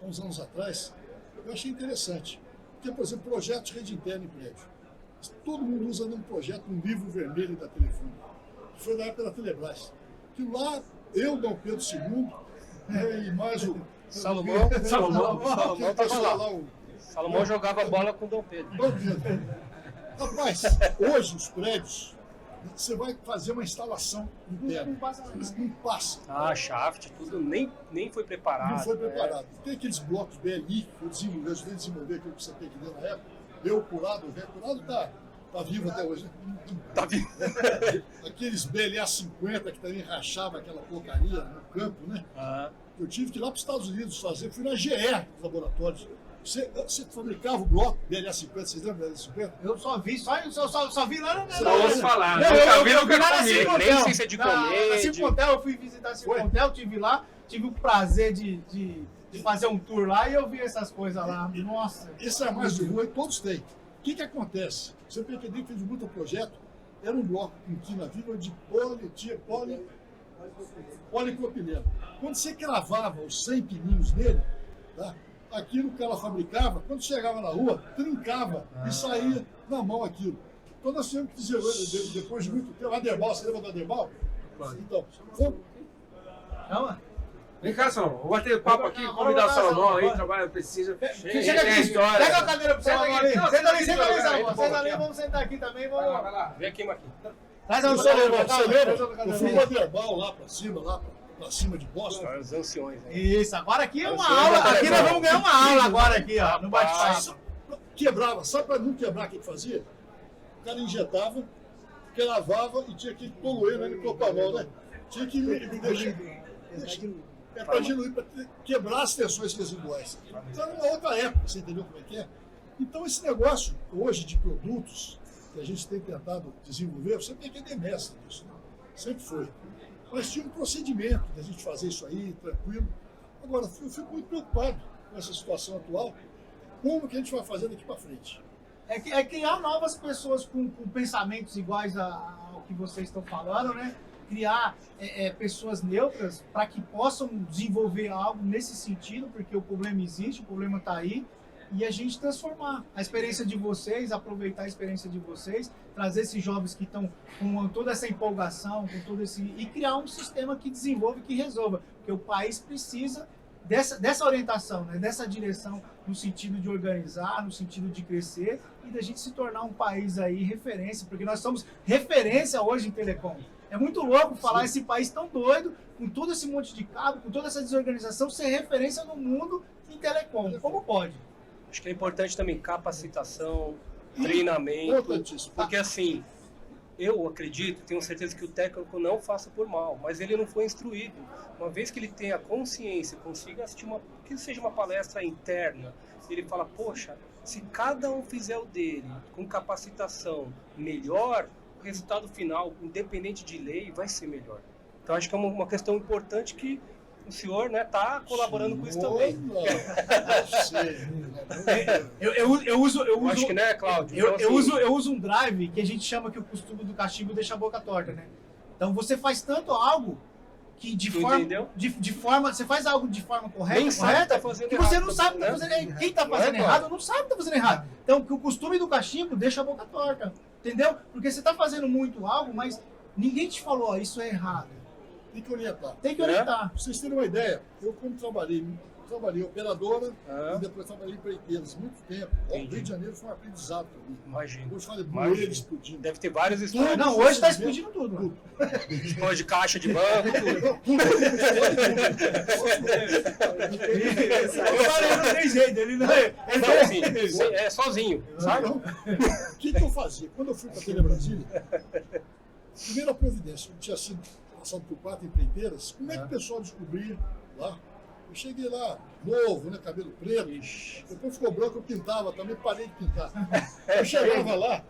há uns anos atrás, eu achei interessante. Porque, por exemplo, projeto de rede interna em prédio. Todo mundo usa num projeto um livro vermelho da Telefônica, que foi da época da Telebrás. Que lá, eu, Dom Pedro II, e mais o... Salomão tava lá. Salomão jogava bola com Dom Pedro. Rapaz, hoje os prédios, você vai fazer uma instalação interna. Não passa. Shaft, tudo nem foi preparado. Não foi preparado. Tem aqueles blocos BLI que eu ajudei a desenvolver aquilo que você tem que ler na época. Eu curado, o velho curado tá vivo até hoje. Né? Tá vivo. Aqueles BLA 50 que também rachava aquela porcaria no campo, né? Eu tive que ir lá para os Estados Unidos fazer, fui na GE dos laboratórios. Você fabricava o bloco BLA 50, vocês lembram do BLA 50? Eu só vi lá no... Só ouço falar, eu nunca vi lá na comi. Cicontel. Nem sei se é de comer. Na Cicontel, eu fui visitar a Cicontel, tive lá, tive o prazer de fazer um tour lá e eu vi essas coisas lá. Nossa. Esse é mais de rua e todos têm. O que acontece? Você PQD fez muito projeto, era um bloco com quina viva de polipropileno. Quando você cravava os 100 pininhos nele, tá? Aquilo que ela fabricava, quando chegava na rua, trincava e saía na mão aquilo. Então nós tivemos que dizer, depois de muito tempo, Aderbal, você lembra do Aderbal? Então, Calma. Vem cá, Salomão, vou bater papo aqui, convidar o Salomão aí, trabalha, precisa. Chega aqui, pega a cadeira pro Salomão ali. Senta ali, Salomão. Senta ali, vamos sentar aqui também. Vai lá. Vem aqui, Marquinhos. Traz um Salomão, Salomão. você lembra? Eu fui no Aderbal lá pra cima de Boston. Os anciões. Né? Isso, agora aqui é uma aula. Aqui nós vamos ganhar uma aula agora aqui, ó, no bate-papo. Quebrava, sabe para não quebrar o que fazia? O cara injetava, cravava e tinha que poluir, né? Ele colocou a mão, né? Tinha que deixar. Para diluir, para quebrar as tensões residuais. Então era uma outra época, você entendeu como é que é? Então esse negócio hoje de produtos que a gente tem tentado desenvolver, você tem que ter mestre nisso, né? Sempre foi. Mas tinha um procedimento da gente fazer isso aí, tranquilo. Agora, eu fico muito preocupado com essa situação atual. Como que a gente vai fazer daqui para frente? É criar novas pessoas com pensamentos iguais ao que vocês estão falando, né? Criar pessoas neutras para que possam desenvolver algo nesse sentido, porque o problema existe, o problema está aí, e a gente transformar a experiência de vocês, aproveitar a experiência de vocês, trazer esses jovens que estão com toda essa empolgação, com todo esse e criar um sistema que desenvolva, que resolva, porque o país precisa dessa orientação, né? Dessa direção no sentido de organizar, no sentido de crescer e da gente se tornar um país aí referência, porque nós somos referência hoje em telecom. É muito louco falar esse país tão doido, com todo esse monte de cabo, com toda essa desorganização, ser referência no mundo em telecom. Como pode? Acho que é importante também capacitação, treinamento, porque assim, eu acredito, tenho certeza que o técnico não faça por mal, mas ele não foi instruído. Uma vez que ele tenha consciência, consiga assistir que seja uma palestra interna, ele fala, poxa, se cada um fizer o dele, com capacitação melhor, o resultado final, independente de lei, vai ser melhor. Então acho que é uma questão importante que o senhor está colaborando com isso também. Eu uso, acho que, né, Cláudio? Eu uso um drive que a gente chama que o costume do castigo deixa a boca torta, né? Então você faz tanto algo que de Entendeu? forma, você faz algo de forma correta, Nem sabe que correta, tá fazendo que você errado, não sabe que tá né? fazendo errado. Quem tá Não é, fazendo cara? errado não sabe que tá fazendo errado. Então, que o costume do cachimbo deixa a boca torta, entendeu? Porque você tá fazendo muito algo, mas ninguém te falou, ó, isso é errado. Tem que orientar. Tem que orientar. Pra vocês terem uma ideia, eu como trabalhei em operadora Ah. e depois trabalhei em empreiteiras muito tempo. O Entendi. Rio de Janeiro foi um aprendizado para mim. Imagina. Hoje falei Imagina. bueiro explodindo. Deve ter várias histórias. Não, hoje tá explodindo tudo, mano. História de caixa de banco, tudo. Eu falei, não tem jeito, ele não é. Sozinho. Sozinho, sabe? Então, o que eu fazia? Quando eu fui para a Telebrasília, primeira providência, eu tinha sido passado por 4 empreiteiras, como é que o pessoal descobria lá? Eu cheguei lá, novo, né, cabelo preto, depois ficou branco, eu pintava também, parei de pintar. Eu chegava lá,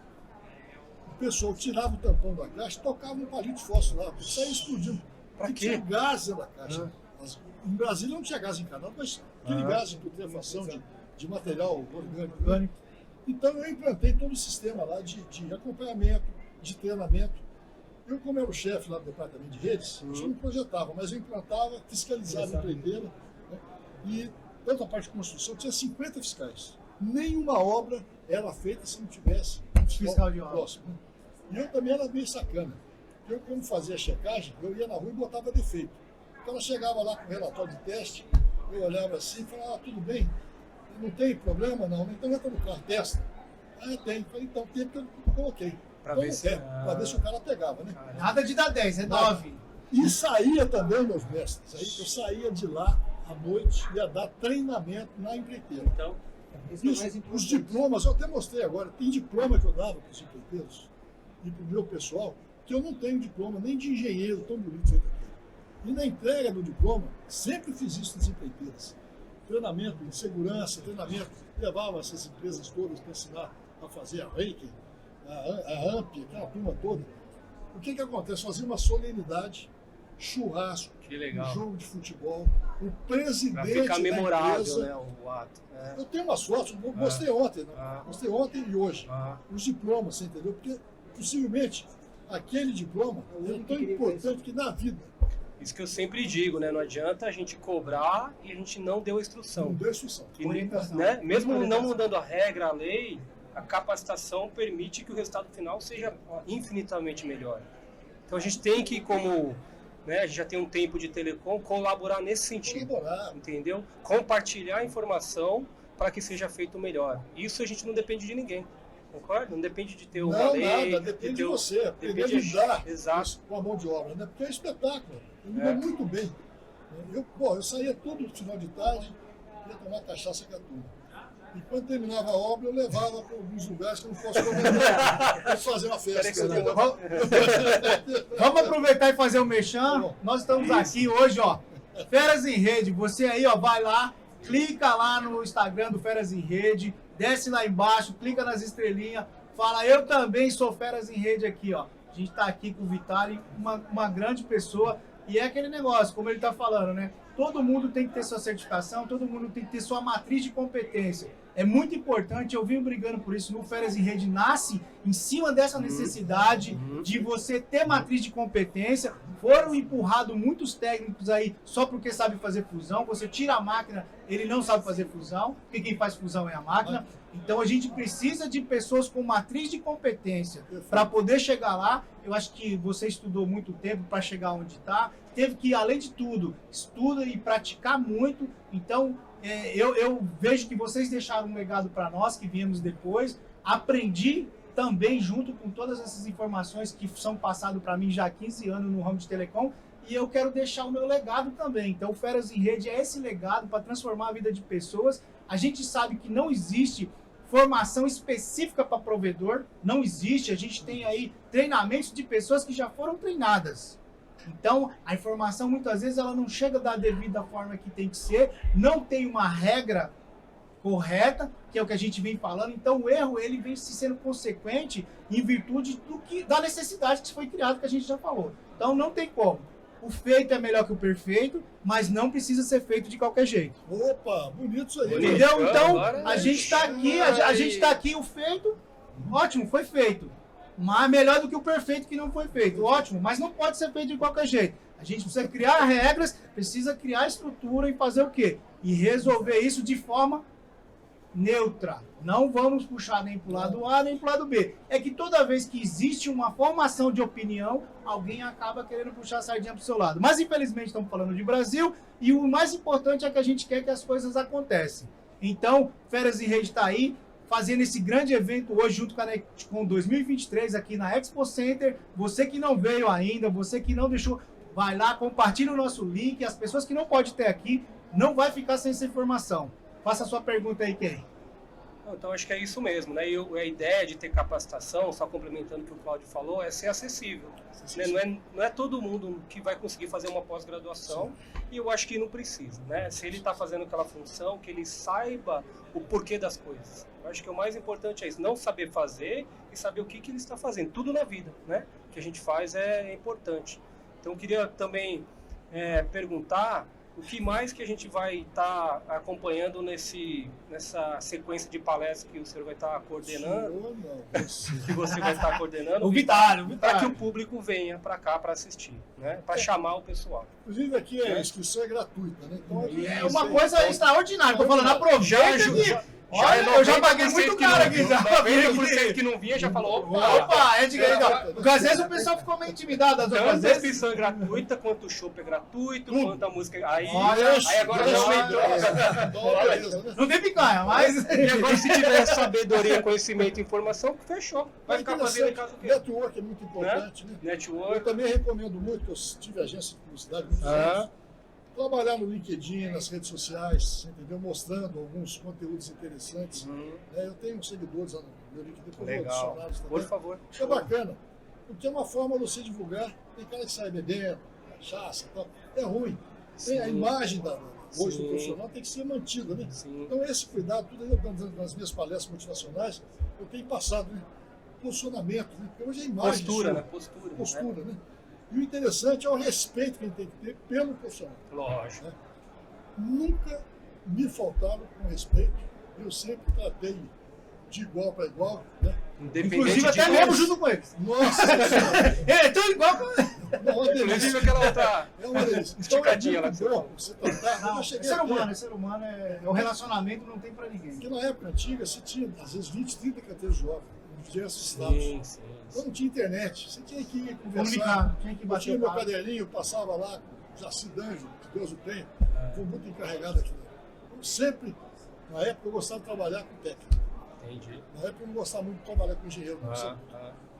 o pessoal tirava o tampão da caixa, tocava um palito de fósforo lá, saia explodindo. Pra Porque quê? tinha gás dentro da caixa. Em Brasília não tinha gás encanado, mas aquele gás de putrefação de material orgânico. Então eu implantei todo o sistema lá de acompanhamento, de treinamento. Eu, como era o chefe lá do departamento de redes, eu não projetava, mas eu implantava, fiscalizava a empreiteira. Né? E tanto a parte de construção, tinha 50 fiscais. Nenhuma obra era feita se não tivesse um Fiscal de obra. próximo. Né? E eu também era meio sacana. Eu, quando fazia a checagem, eu ia na rua e botava defeito. Então ela chegava lá com o relatório de teste, eu olhava assim e falava, tudo bem, não tem problema não, então entra no carro, testa. Ah, tem. Falei, então tem porque eu coloquei. Pra Então, ver se- pra ver se o cara pegava, né? Nada de dar 10, é 9. E saía também, meus mestres. Aí eu saía de lá à noite, ia dar treinamento na empreiteira. Então, Os diplomas, eu até mostrei agora, tem diploma que eu dava para os empreiteiros e para o meu pessoal, que eu não tenho diploma nem de engenheiro tão bonito feito aqui. E na entrega do diploma, sempre fiz isso nas empreiteiras. Treinamento de segurança, treinamento, levava essas empresas todas para ensinar a fazer a Reiki, a AMP, aquela turma toda. O que acontece? Fazia uma solenidade, churrasco, que legal. um jogo de futebol, o Pra presidente ficar da memorável, empresa, né, o ato. É. eu tenho umas fotos, mostrei ontem, né? Ah. Mostrei ontem e hoje. Ah. Os diplomas, você entendeu? Porque, possivelmente, aquele diploma é tão importante que na vida Isso que eu sempre digo, né? Não adianta a gente cobrar e a gente não deu a não instrução. deu instrução. E, Orientação. né, mesmo Orientação. não mudando a regra, a lei, a capacitação permite que o resultado final seja infinitamente melhor. Então a gente tem que, como, né, a gente já tem um tempo de telecom, colaborar nesse sentido, Colaborar. entendeu? Compartilhar a informação para que seja feito melhor. Isso a gente não depende de ninguém, concorda? Não depende de ter uma Não, lei, nada, depende de você, aprender a depende lidar Exato. com a mão de obra, né? Porque é espetáculo, eu me dou muito bem. Eu saía todo final de tarde, ia tomar cachaça com a turma. E quando terminava a obra, eu levava para alguns lugares que eu não posso comentar, para fazer uma festa. Né? Vamos aproveitar e fazer o merchan. Nós estamos aqui hoje, ó. Feras em Rede. Você aí, ó, vai lá, clica lá no Instagram do Feras em Rede, desce lá embaixo, clica nas estrelinhas, fala, eu também sou Feras em Rede aqui, ó. A gente tá aqui com o Vitali, uma grande pessoa. E é aquele negócio, como ele tá falando, né? Todo mundo tem que ter sua certificação, todo mundo tem que ter sua matriz de competência. É muito importante, eu venho brigando por isso, no Feras em Rede nasce em cima dessa necessidade de você ter matriz de competência. Foram empurrados muitos técnicos aí só porque sabe fazer fusão. Você tira a máquina, ele não sabe fazer fusão, porque quem faz fusão é a máquina. Então a gente precisa de pessoas com matriz de competência para poder chegar lá. Eu acho que você estudou muito tempo para chegar onde está. Teve que, além de tudo, estuda e praticar muito. Então, eu vejo que vocês deixaram um legado para nós, que viemos depois. Aprendi também, junto com todas essas informações que são passadas para mim já há 15 anos no ramo de telecom. E eu quero deixar o meu legado também. Então, o Feras em Rede é esse legado para transformar a vida de pessoas. A gente sabe que não existe formação específica para provedor, não existe. A gente tem aí treinamentos de pessoas que já foram treinadas. Então, a informação muitas vezes ela não chega da devida forma que tem que ser, não tem uma regra correta, que é o que a gente vem falando. Então, o erro ele vem se sendo consequente em virtude da necessidade que foi criada, que a gente já falou. Então, não tem como. O feito é melhor que o perfeito, mas não precisa ser feito de qualquer jeito. Opa, bonito isso aí. Bonito. Entendeu? Então, Agora a gente está aqui, a gente está aqui, o feito, ótimo, foi feito. mas melhor do que o perfeito que não foi feito. Ótimo, mas não pode ser feito de qualquer jeito. A gente precisa criar regras, precisa criar estrutura e fazer o quê? E resolver isso de forma neutra. Não vamos puxar nem para o lado A nem para o lado B. É que toda vez que existe uma formação de opinião, alguém acaba querendo puxar a sardinha para o seu lado. Mas infelizmente estamos falando de Brasil e o mais importante é que a gente quer que as coisas aconteçam. Então, Férias em Rede está aí, fazendo esse grande evento hoje junto com 2023 aqui na Expo Center. Você que não veio ainda, você que não deixou, vai lá, compartilha o nosso link. As pessoas que não podem ter aqui, não vai ficar sem essa informação. Faça a sua pergunta aí, Ken. Então, acho que é isso mesmo, né? E a ideia de ter capacitação, só complementando o que o Cláudio falou, é ser acessível. Né? Não é todo mundo que vai conseguir fazer uma pós-graduação, e eu acho que não precisa, né? Se ele está fazendo aquela função, que ele saiba o porquê das coisas. Eu acho que o mais importante é isso, não saber fazer e saber o que ele está fazendo. Tudo na vida, né? O que a gente faz é importante. Então, eu queria também perguntar o que mais que a gente vai estar acompanhando nessa sequência de palestras que o senhor vai estar coordenando, que você vai estar coordenando, O Vitário. para que o público venha para cá para assistir, né? Para chamar o pessoal. Inclusive aqui a inscrição é gratuita, né? Então, É uma coisa extraordinária. Estou falando, aproveita que... Olha, eu já paguei muito caro aqui. 90% que não vinha já falou, Opa, é de graça. Porque às vezes o pessoal ficou meio intimidado. Às tanto a vezes... inscrição é gratuita, quanto o show é gratuito, quanto a música... Aí agora Olha, já aumentou. Não tem picanha, mas... E agora se tiver sabedoria, conhecimento e informação, fechou. Vai ficar fazendo em casa o quê? Network é muito importante, né? Eu Network. também recomendo muito, que eu tive agência de publicidade muitos anos, trabalhar no LinkedIn, nas redes sociais, entendeu? Mostrando alguns conteúdos interessantes. Eu tenho seguidores lá no meu LinkedIn, depois vou adicionar eles também. Por favor. Isso é bacana, porque é uma forma de você divulgar. Tem cara que sai bebendo, cachaça e tal. É ruim. Tem a imagem hoje do profissional tem que ser mantida, né? Sim. Então esse cuidado, tudo aí nas minhas palestras motivacionais, eu tenho passado, né? Posicionamento, né? Porque hoje é imagem. Postura, né? Postura, né? E o interessante é o respeito que a gente tem que ter pelo profissional. Lógico. Né? Nunca me faltaram com respeito. Eu sempre tratei de igual para igual, né? Inclusive até mesmo junto com eles. Nossa! É tão igual que... Inclusive aquela outra É uma delícia. esticadinha lá. Então é muito bom você tratar. Não, Eu é cheguei ser a ter, humano, é ser humano. O relacionamento não tem pra ninguém. porque na época antiga você tinha, às vezes, 20, 30 carteiros de obra em diversos estados. Então não tinha internet. Você tinha que ir conversar. Comunicar, tinha que Eu bater tinha o meu papo. caderninho, eu passava lá, Jaci Danjo, que Deus o tenha, foi muito encarregado aqui. Eu sempre, na época, eu gostava de trabalhar com técnico. Entendi. Na época eu não gostava muito de trabalhar com engenheiro, não, sabe?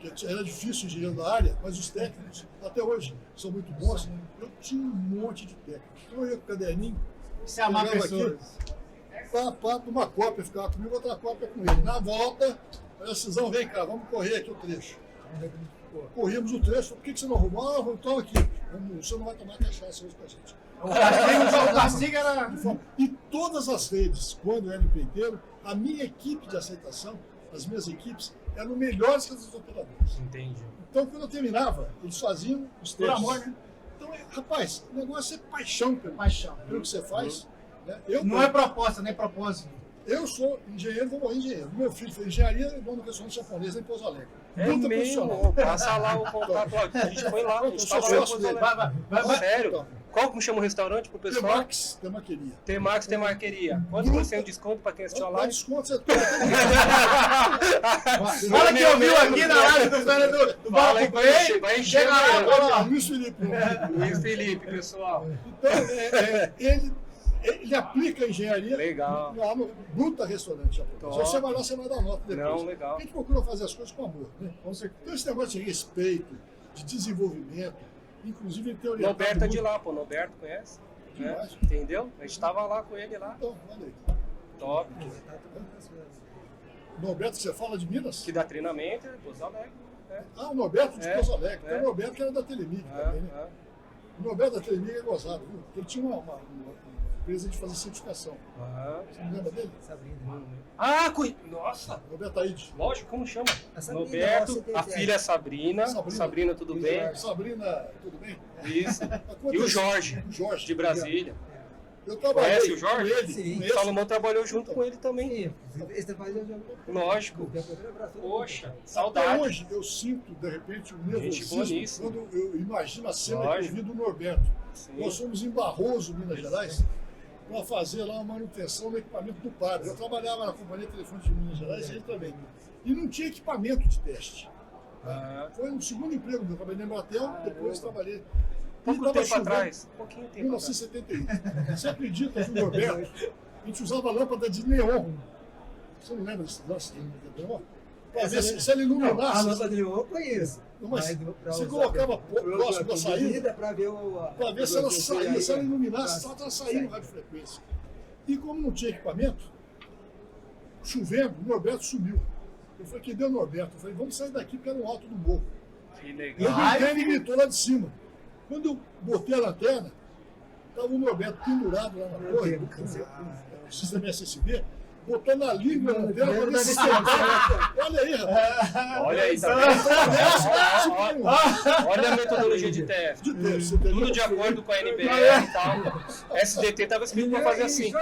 Porque era difícil engenheiro da área, mas os técnicos, até hoje, são muito bons. Eu tinha um monte de técnico. Então eu ia com o caderninho, Se amar pegava pessoas. uma cópia, ficava comigo, outra cópia com ele. Na volta, a decisão, vem cá, vamos correr aqui o trecho. Corríamos o trecho, por que você não arrumou? Ah, então aqui, você não vai tomar cachaça hoje com a gente. O castigo era... E todas as redes, quando eu era empreiteiro, a minha equipe de aceitação, as minhas equipes, eram melhores que as dos operadores. Entendi. Então, quando eu terminava, eles faziam os Por testes. amor, né? Então, rapaz, o negócio é paixão Paixão. pelo que você faz. Né? Não é proposta, nem propósito. Eu sou engenheiro, vou morrer engenheiro. Meu filho fez engenharia e dono do restaurante japonês em Pouso Alegre. É Luta mesmo, profissional. passa lá o contato. A gente foi lá, a gente sou tava lá. sócio dele. Vai. Sério? Então, Qual que me chama o restaurante pro pessoal? Temax, Temaqueria. T-Max, T-Marqueria. Quantos por cento de desconto para quem assistiu a Dá live? desconto, você Fala que ouviu aqui na live do Fera do Fala aí, Balco vai Play. encher Chega lá, mesmo. fala, ó. Luiz Felipe. Luiz Felipe, pessoal. Então, ele aplica a engenharia Legal. lá no Bruta Restaurante japonês. Top. Se você vai lá, você vai dar nota depois. Não, legal. A gente procura fazer as coisas com amor. Né? Então, esse negócio de respeito, de desenvolvimento, inclusive ele tem orientado Norberto é de muito. lá, pô. Norberto conhece? Né? Demais. Entendeu? A gente tava lá com ele lá. Então, olha aí. Top. Norberto, você fala de Minas? Que dá treinamento, Pouso Alegre. Né? Ah, o Norberto de Pouso Alegre. Tem é. o Norberto que era da Telemig também, né? O Norberto da Telemig é gozado, viu? Porque ele tinha uma empresa de fazer certificação. Você não lembra dele? Nossa! Norberto Aide. Lógico, como chama? A Sabrina, Roberto, nossa, a filha Sabrina. Sabrina, tudo bem? Sabrina, tudo bem? Isso. E o Jorge, O Jorge. de Brasília. Eu trabalhei Conhece o Jorge? com ele. Sim. O Conheço. Salomão trabalhou junto com ele também. Esse trabalho eu já... Lógico. Poxa, Até saudade. hoje eu sinto, de repente, um nervosismo boníssima. quando eu imagino a cena que eu Lógico. vi do Norberto. Sim. Nós fomos em Barroso, Minas Gerais, para fazer lá uma manutenção do equipamento do padre. Eu trabalhava na Companhia Telefônica de Minas Gerais e ele também. E não tinha equipamento de teste. Ah, Foi no segundo emprego meu. Eu trabalhei na Embratel, depois trabalhei. pouco tava tempo chovendo, atrás. Pouquinho tempo atrás. 1971. Você acredita que o Norberto, a gente usava lâmpada de neon. Você não lembra desse lance de neon? Para ver se ele A iluminasse. lâmpada de neon eu conheço. Não, mas pra você usar colocava pra- próximo da saída para ver para ver se ela saía, se ela iluminasse, se pra- ela estava saindo radiofrequência. E como não tinha equipamento, chovendo, o Norberto sumiu. Eu falei, que deu Norberto? Eu falei, vamos sair daqui porque era no alto do morro. Que E eu legal. gritei, ele gritou lá de cima. Quando eu botei a lanterna, estava o Norberto pendurado lá na torre, o sistema SSB, botando a língua na lanterna para ver se esquentava. Olha aí, rapaz. Olha aí, tá vendo? Olha a metodologia de teste. De Deus, você entendeu? Tudo de acordo com a NBR e tal. SDT estava escrito para fazer assim.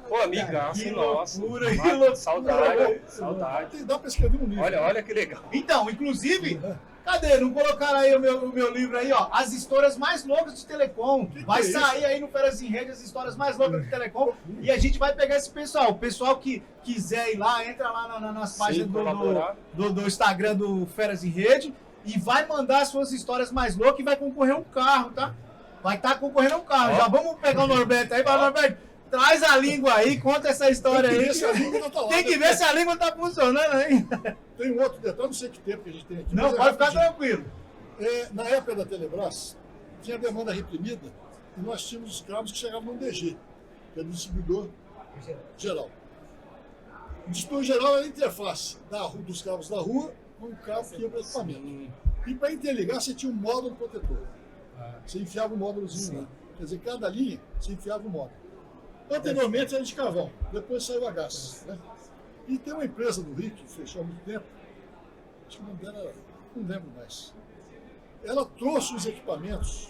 Pô, amigaço, Que nossa. loucura, que Mano, loucura. Saudade, saudade. Dá para escrever um livro. Olha que legal. Então, inclusive, cadê? Não colocaram aí o meu livro aí, ó. As histórias mais loucas de Telecom. Vai é sair aí no Feras em Rede as histórias mais loucas de Telecom. E a gente vai pegar esse pessoal. O pessoal que quiser ir lá, entra lá nas páginas colaborar. do Instagram do Feras em Rede e vai mandar as suas histórias mais loucas e vai concorrer um carro, tá? Vai estar concorrendo um carro. Ó. Já vamos pegar o Norberto aí. Fala, Norberto, traz a língua aí, conta essa história aí. Se a língua não tá lá, Tem que ver se a língua tá funcionando ainda. Tem um outro detalhe, não sei que tempo que a gente tem aqui. Não, mas é pode ficar rapidinho. tranquilo. Na época da Telebrás, tinha demanda reprimida e nós tínhamos os cabos que chegavam no DG, que é do distribuidor geral. O distribuidor geral era a interface dos cabos da rua com o cabo que ia para o equipamento. E para interligar, você tinha um módulo protetor. Você enfiava um módulozinho lá. Quer dizer, cada linha, você enfiava um módulo. Anteriormente era de carvão, depois saiu a gás. Né? E tem uma empresa do Rio que fechou há muito tempo, acho que o nome dela era, não lembro mais. Ela trouxe os equipamentos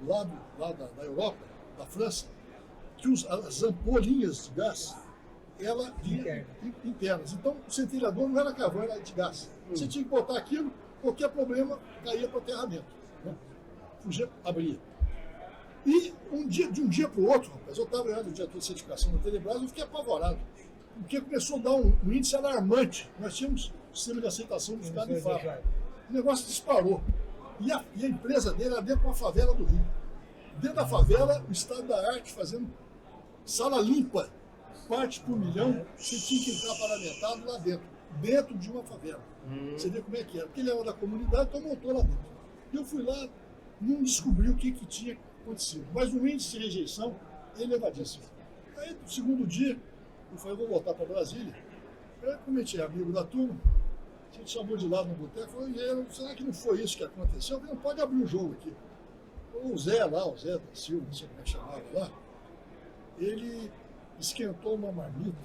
lá da Europa, da França, que as ampolinhas de gás, ela vinha internas. Então o centrilhador não era carvão, era de gás. Você tinha que botar aquilo, qualquer problema caía para o aterramento. Né? Fugia, abria. E de um dia para o outro, rapaz, eu estava olhando o diretor de certificação da Telebrás e eu fiquei apavorado. Porque começou a dar um índice alarmante. Nós tínhamos sistema de aceitação de ficado em fábrica. O negócio disparou. E a empresa dele era dentro de uma favela do Rio. Dentro da favela, o estado da arte fazendo sala limpa, parte por milhão, você tinha que entrar paramentado lá dentro de uma favela. Você vê como é que era. Porque ele era da comunidade, então montou lá dentro. E eu fui lá, não descobri o que tinha acontecido. Mas o índice de rejeição é elevadíssimo. Aí, no segundo dia, eu falei, vou voltar para Brasília. Eu, como a gente é amigo da turma, a gente chamou de lado no boteco e falou, engenheiro, será que não foi isso que aconteceu? Eu falei, não, pode abrir o jogo aqui. O Zé lá, o Zé da Silva, não sei como é que chamava lá, ele esquentou uma marmita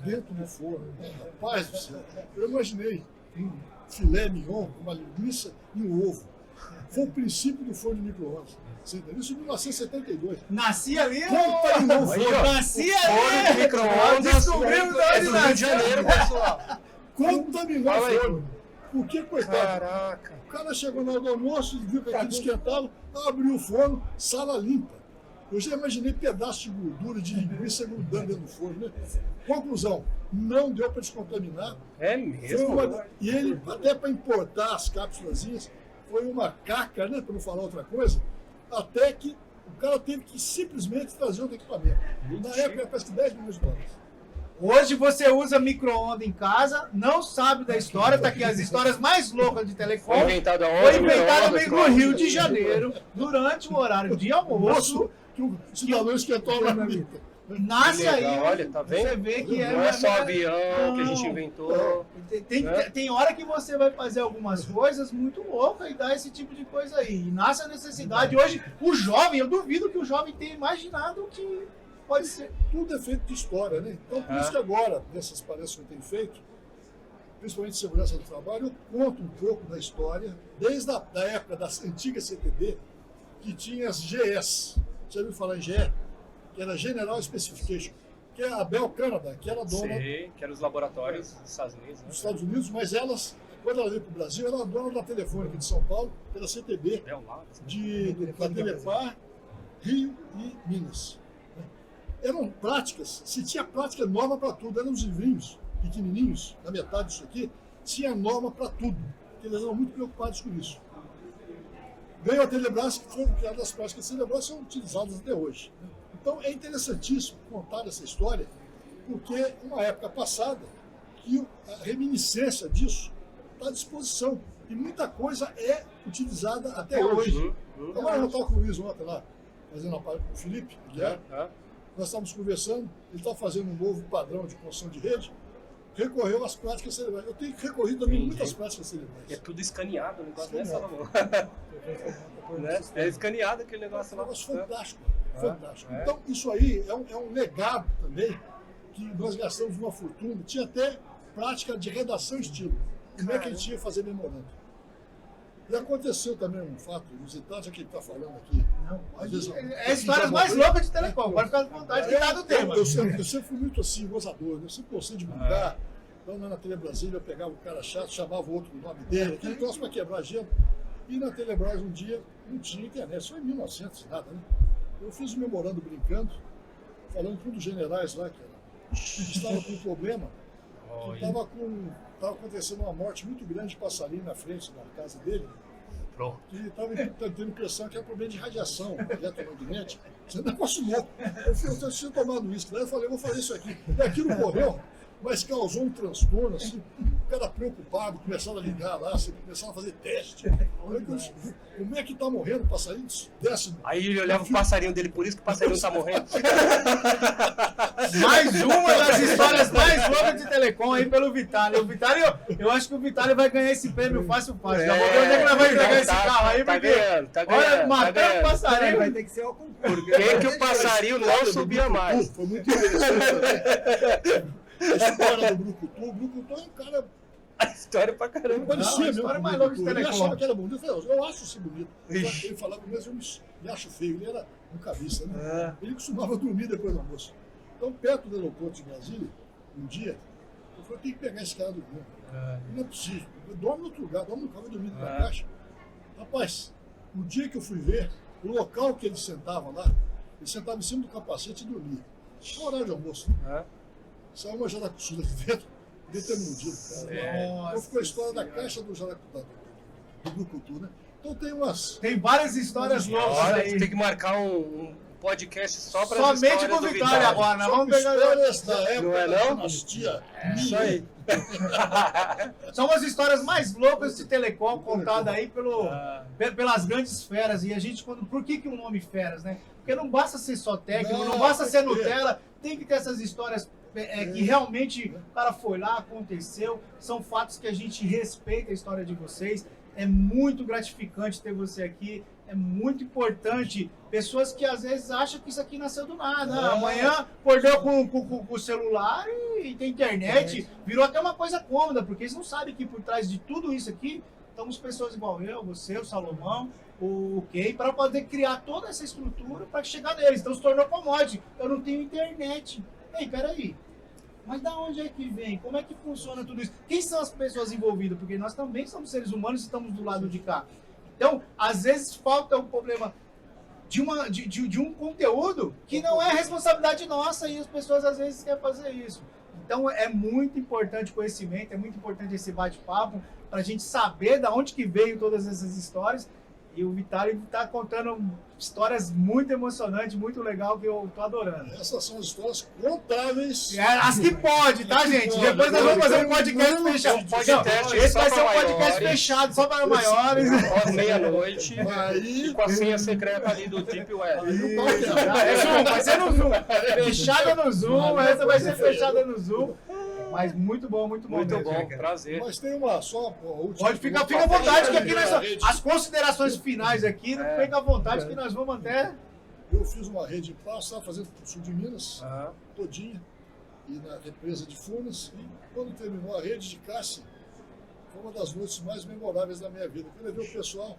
dentro do forno. Rapaz do céu, eu imaginei um filé mignon, uma linguiça e um ovo. Foi o princípio do forno de micro-ondas. Você entendeu? Isso em 1972. Nasci ali, Contaminou o forno. nasci Forno de ali. micro-ondas. Descobrimos É onde do Rio de nasceu. Janeiro, pessoal. Contaminou o Fala aí. forno. Porque, coitado, Caraca. o cara chegou na hora do almoço, viu que aquilo esquentava, abriu o forno, sala limpa. Eu já imaginei pedaço de gordura, de linguiça grudando dentro do forno. Né? Conclusão, não deu para descontaminar. É Foi mesmo? e ele, até para importar as cápsulazinhas, foi uma caca, né, para não falar outra coisa, até que o cara teve que simplesmente trazer outro equipamento. Na época, parece que 10 milhões de dólares. Hoje você usa micro-ondas em casa, não sabe da história, tá aqui as histórias mais loucas de Telecom. Foi inventado aonde? Foi inventada Micro-ondas, no Rio de Janeiro, durante o horário de almoço. Que o cidadão esquentou a marmita. Nasce aí, legal, olha, tá vendo? você vê que Não é só avião que a gente inventou. Tem hora que você vai fazer algumas coisas muito loucas e dá esse tipo de coisa aí. E nasce a necessidade. Hoje, o jovem, eu duvido que o jovem tenha imaginado que pode ser. Tudo é feito de história, né? Então, por É. isso que agora, nessas palestras que eu tenho feito, principalmente de segurança do trabalho, eu conto um pouco da história, desde a da época das antigas CTD, que tinha as GS, Você ouviu falar em GE? Que era General Specification, que é a Bell Canada, que era dona Sei, que eram os laboratórios dos Estados Unidos, né? dos Estados Unidos, mas elas, quando ela veio para o Brasil, ela era dona da Telefônica de São Paulo, pela CTB, Bell Labs. da Telepar, Rio e Minas. Eram práticas, se tinha prática norma para tudo, eram uns livrinhos pequenininhos, na metade disso aqui, tinha norma para tudo, porque eles eram muito preocupados com isso. Ganhou a Telebrás, que foram criadas as práticas da Telebrás, são utilizadas até hoje. Então é interessantíssimo contar essa história, porque é uma época passada que a reminiscência disso está à disposição. E muita coisa é utilizada até hoje. Agora eu estava com o Luiz ontem lá, fazendo uma palestra com o Felipe Guilherme. Nós estávamos conversando, ele está fazendo um novo padrão de construção de rede, recorreu às práticas cerebrais. Eu tenho recorrido também muitas práticas cerebrais. É tudo escaneado o negócio, né, Salomão? Né? É escaneado aquele negócio É um lá. negócio fantástico. Fantástico. Então, isso aí é um legado também, que nós gastamos uma fortuna. Tinha até prática de redação estilo. Como é que a gente ia fazer memorando? E aconteceu também um fato inusitado, já que ele está falando aqui. Às vezes, É histórias mais loucas de Telecom, pode ficar à vontade de cada tema. Eu sempre fui muito assim, gozador, eu sempre gostei de brincar. Então, na Telebrasília, eu pegava um cara chato, chamava o outro do nome dele, aquele troço para quebrar gelo. E na Telebrás, um dia, não tinha internet, só em 1900, nada, né? Eu fiz um memorando brincando, falando com um dos generais lá, que estava com um problema, que estava acontecendo uma morte muito grande de passarinho na frente da casa dele. Pronto. E estava tendo impressão que era problema de radiação eletromagnética. Isso é um negócio louco. Eu tinha tomado uísque lá, eu falei, vou fazer isso aqui. E aquilo morreu, mas causou um transtorno, assim, o cara preocupado, começaram a ligar lá, assim, começaram a fazer teste. Como é que está morrendo o passarinho? Desce. Aí ele olhava o passarinho dele, por isso que o passarinho está morrendo. Mais uma das histórias mais loucas de Telecom aí pelo Vitali. O Vitali, eu acho que o Vitali vai ganhar esse prêmio fácil. Já vou ver onde é que nós vamos entregar esse carro aí, tá porque ganhando, tá olha, ganhando, matando o passarinho. Vai ter que ser ao concurso. Por que que o passarinho não subia mais? Foi muito interessante. A história do Brucutu. O Brucutu é um cara. A história pra Não caramba. parecia a mesmo. história com o mais louca de Brucutu. Ele Telecom. achava que era bonito. Eu falei, eu acho isso bonito. Ixi. Ele falava, mas eu me acho feio. Ele era um cabeça, né? Ele costumava dormir depois do almoço. Então, perto do aeroporto de Brasília, um dia, eu falei, tem que pegar esse cara dormindo. Não é possível. Eu dorme em outro lugar, dorme no carro, vai dormir na caixa. Rapaz, no dia que eu fui ver, o local que ele sentava lá, ele sentava em cima do capacete e dormia. No horário de almoço, né? Saiu uma jaracuçuda de dentro, determinado, cara. Então ficou a história da caixa do jaracuçuda, do Brucutu, né? Então tem umas... Tem várias histórias loucas Olha, aí. tem que marcar um podcast só para Somente com o Vitali agora, nós vamos pegar. histórias da época Não é da não? dinastia. Isso aí. São as histórias mais loucas de Telecom contadas aí pelas grandes feras. E a gente, por que o nome feras, né? Porque não basta ser só técnico, não basta ser Nutella, tem que ter essas histórias que realmente o cara foi lá, aconteceu, são fatos que a gente respeita a história de vocês. É muito gratificante ter você aqui, é muito importante. Pessoas que às vezes acham que isso aqui nasceu do nada. Amanhã acordou com o celular e tem internet, virou até uma coisa cômoda, porque eles não sabem que por trás de tudo isso aqui estamos pessoas igual eu, você, o Salomão, o Key, para poder criar toda essa estrutura para chegar neles. Então se tornou commodity. Eu não tenho internet. Ei, peraí. Mas da onde é que vem? Como é que funciona tudo isso? Quem são as pessoas envolvidas? Porque nós também somos seres humanos e estamos do lado de cá. Então, às vezes falta um problema de um conteúdo que não é responsabilidade nossa e as pessoas às vezes querem fazer isso. Então é muito importante o conhecimento, é muito importante esse bate-papo para a gente saber da onde que veio todas essas histórias. E o Vitali está contando histórias muito emocionantes, muito legal, que eu tô adorando. Essas são as histórias contáveis. As que pode, tá, gente? Depois nós vamos fazer um podcast fechado. podcast Esse só vai ser um para podcast maiores. fechado, só para maiores. Às meia-noite. Aí, E com a senha secreta ali do Deep Web. aí o pau quebra. É Zoom, vai ser no Zoom. Fechada no Zoom, essa vai ser fechada no Zoom. Mas muito bom, muito bom. Muito mesmo. bom, prazer. Mas tem uma só, a última. Pode ficar, fica à vontade, que aqui nós, as considerações finais aqui, fica à vontade que nós vamos até. Eu fiz uma rede em Passo, estava fazendo para o sul de Minas, Ah, todinha, e na represa de Furnas. E quando terminou a rede de Cássia, foi uma das noites mais memoráveis da minha vida. Eu levei o pessoal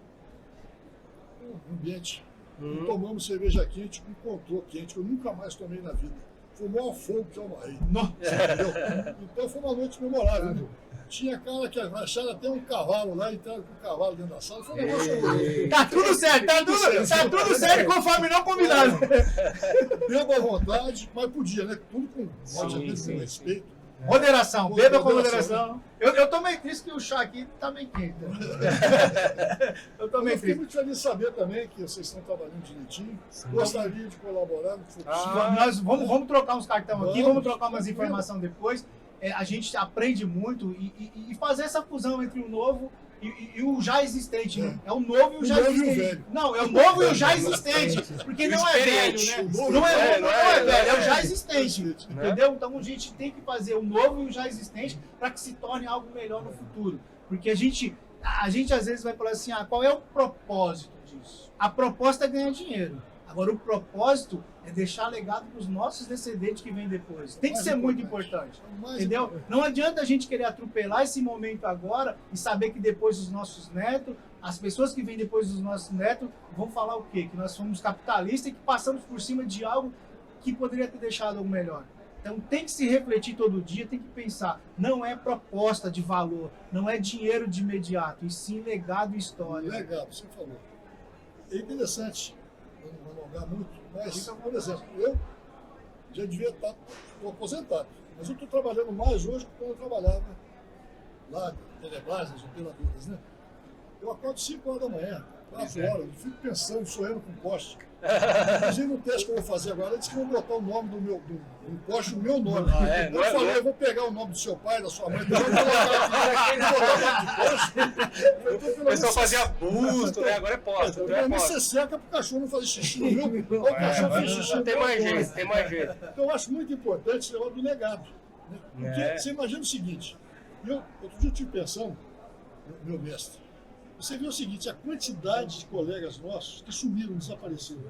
num ambiente e tomamos cerveja quente com controle quente, que eu nunca mais tomei na vida. Foi o maior fogo que eu amarrei. Entendeu? Então foi uma noite memorável. Né? Tinha cara que acharam até um cavalo lá, entraram com o cavalo dentro da sala. Foi um negócio. Tá tudo certo, tá tudo certo conforme não combinado. Beba à vontade, mas podia, né? Tudo com, obviamente, com respeito. Moderação, beba com moderação. Eu tô meio triste que o chá aqui tá meio quente. Eu tô meio Eu fiquei triste. muito feliz de saber também que vocês estão trabalhando direitinho. Gostaria de colaborar no que for possível. Nós vamos trocar uns cartões aqui, vamos trocar umas tranquilo. informações depois. A gente aprende muito e fazer essa fusão entre o novo e o já existente, né? É o novo e o já novo e o existente. velho. Não, é o novo e o já existente. Porque não é velho, né? Não é velho, é o já existente. Entendeu? Então a gente tem que fazer o novo e o já existente para que se torne algo melhor no futuro. Porque a gente às vezes vai falar assim, qual é o propósito disso? A proposta é ganhar dinheiro. Agora, o propósito é deixar legado para os nossos descendentes que vêm depois. Tem que ser muito importante. Entendeu? Não adianta a gente querer atropelar esse momento agora e saber que depois os nossos netos, as pessoas que vêm depois dos nossos netos, vão falar o quê? Que nós somos capitalistas e que passamos por cima de algo que poderia ter deixado algo melhor. Então tem que se refletir todo dia, tem que pensar. Não é proposta de valor, não é dinheiro de imediato, e sim legado e história. Legal, você falou. É interessante, não alongar muito, mas, por exemplo, eu já devia estar aposentado, mas eu estou trabalhando mais hoje do que quando eu trabalhava lá, Telebrás, as operadoras, né? Eu acordo 5 horas da manhã, 4 horas, eu fico pensando, sonhando com poste. Inclusive no teste que eu vou fazer agora, eles que vão botar o nome do poste, o meu nome. Eu falei, eu vou pegar o nome do seu pai, da sua mãe, então eu vou colocar O pessoal fazia busto, né? Agora é posta. Pra mim você seca pro cachorro não fazer xixi no meu. O cachorro fez xixi no Tem meu mais poste. jeito, tem mais jeito. Então eu acho muito importante esse negócio do legado. Né? Porque você imagina o seguinte, outro dia eu estive pensando, meu mestre, você vê o seguinte, a quantidade de colegas nossos que sumiram, desapareceram.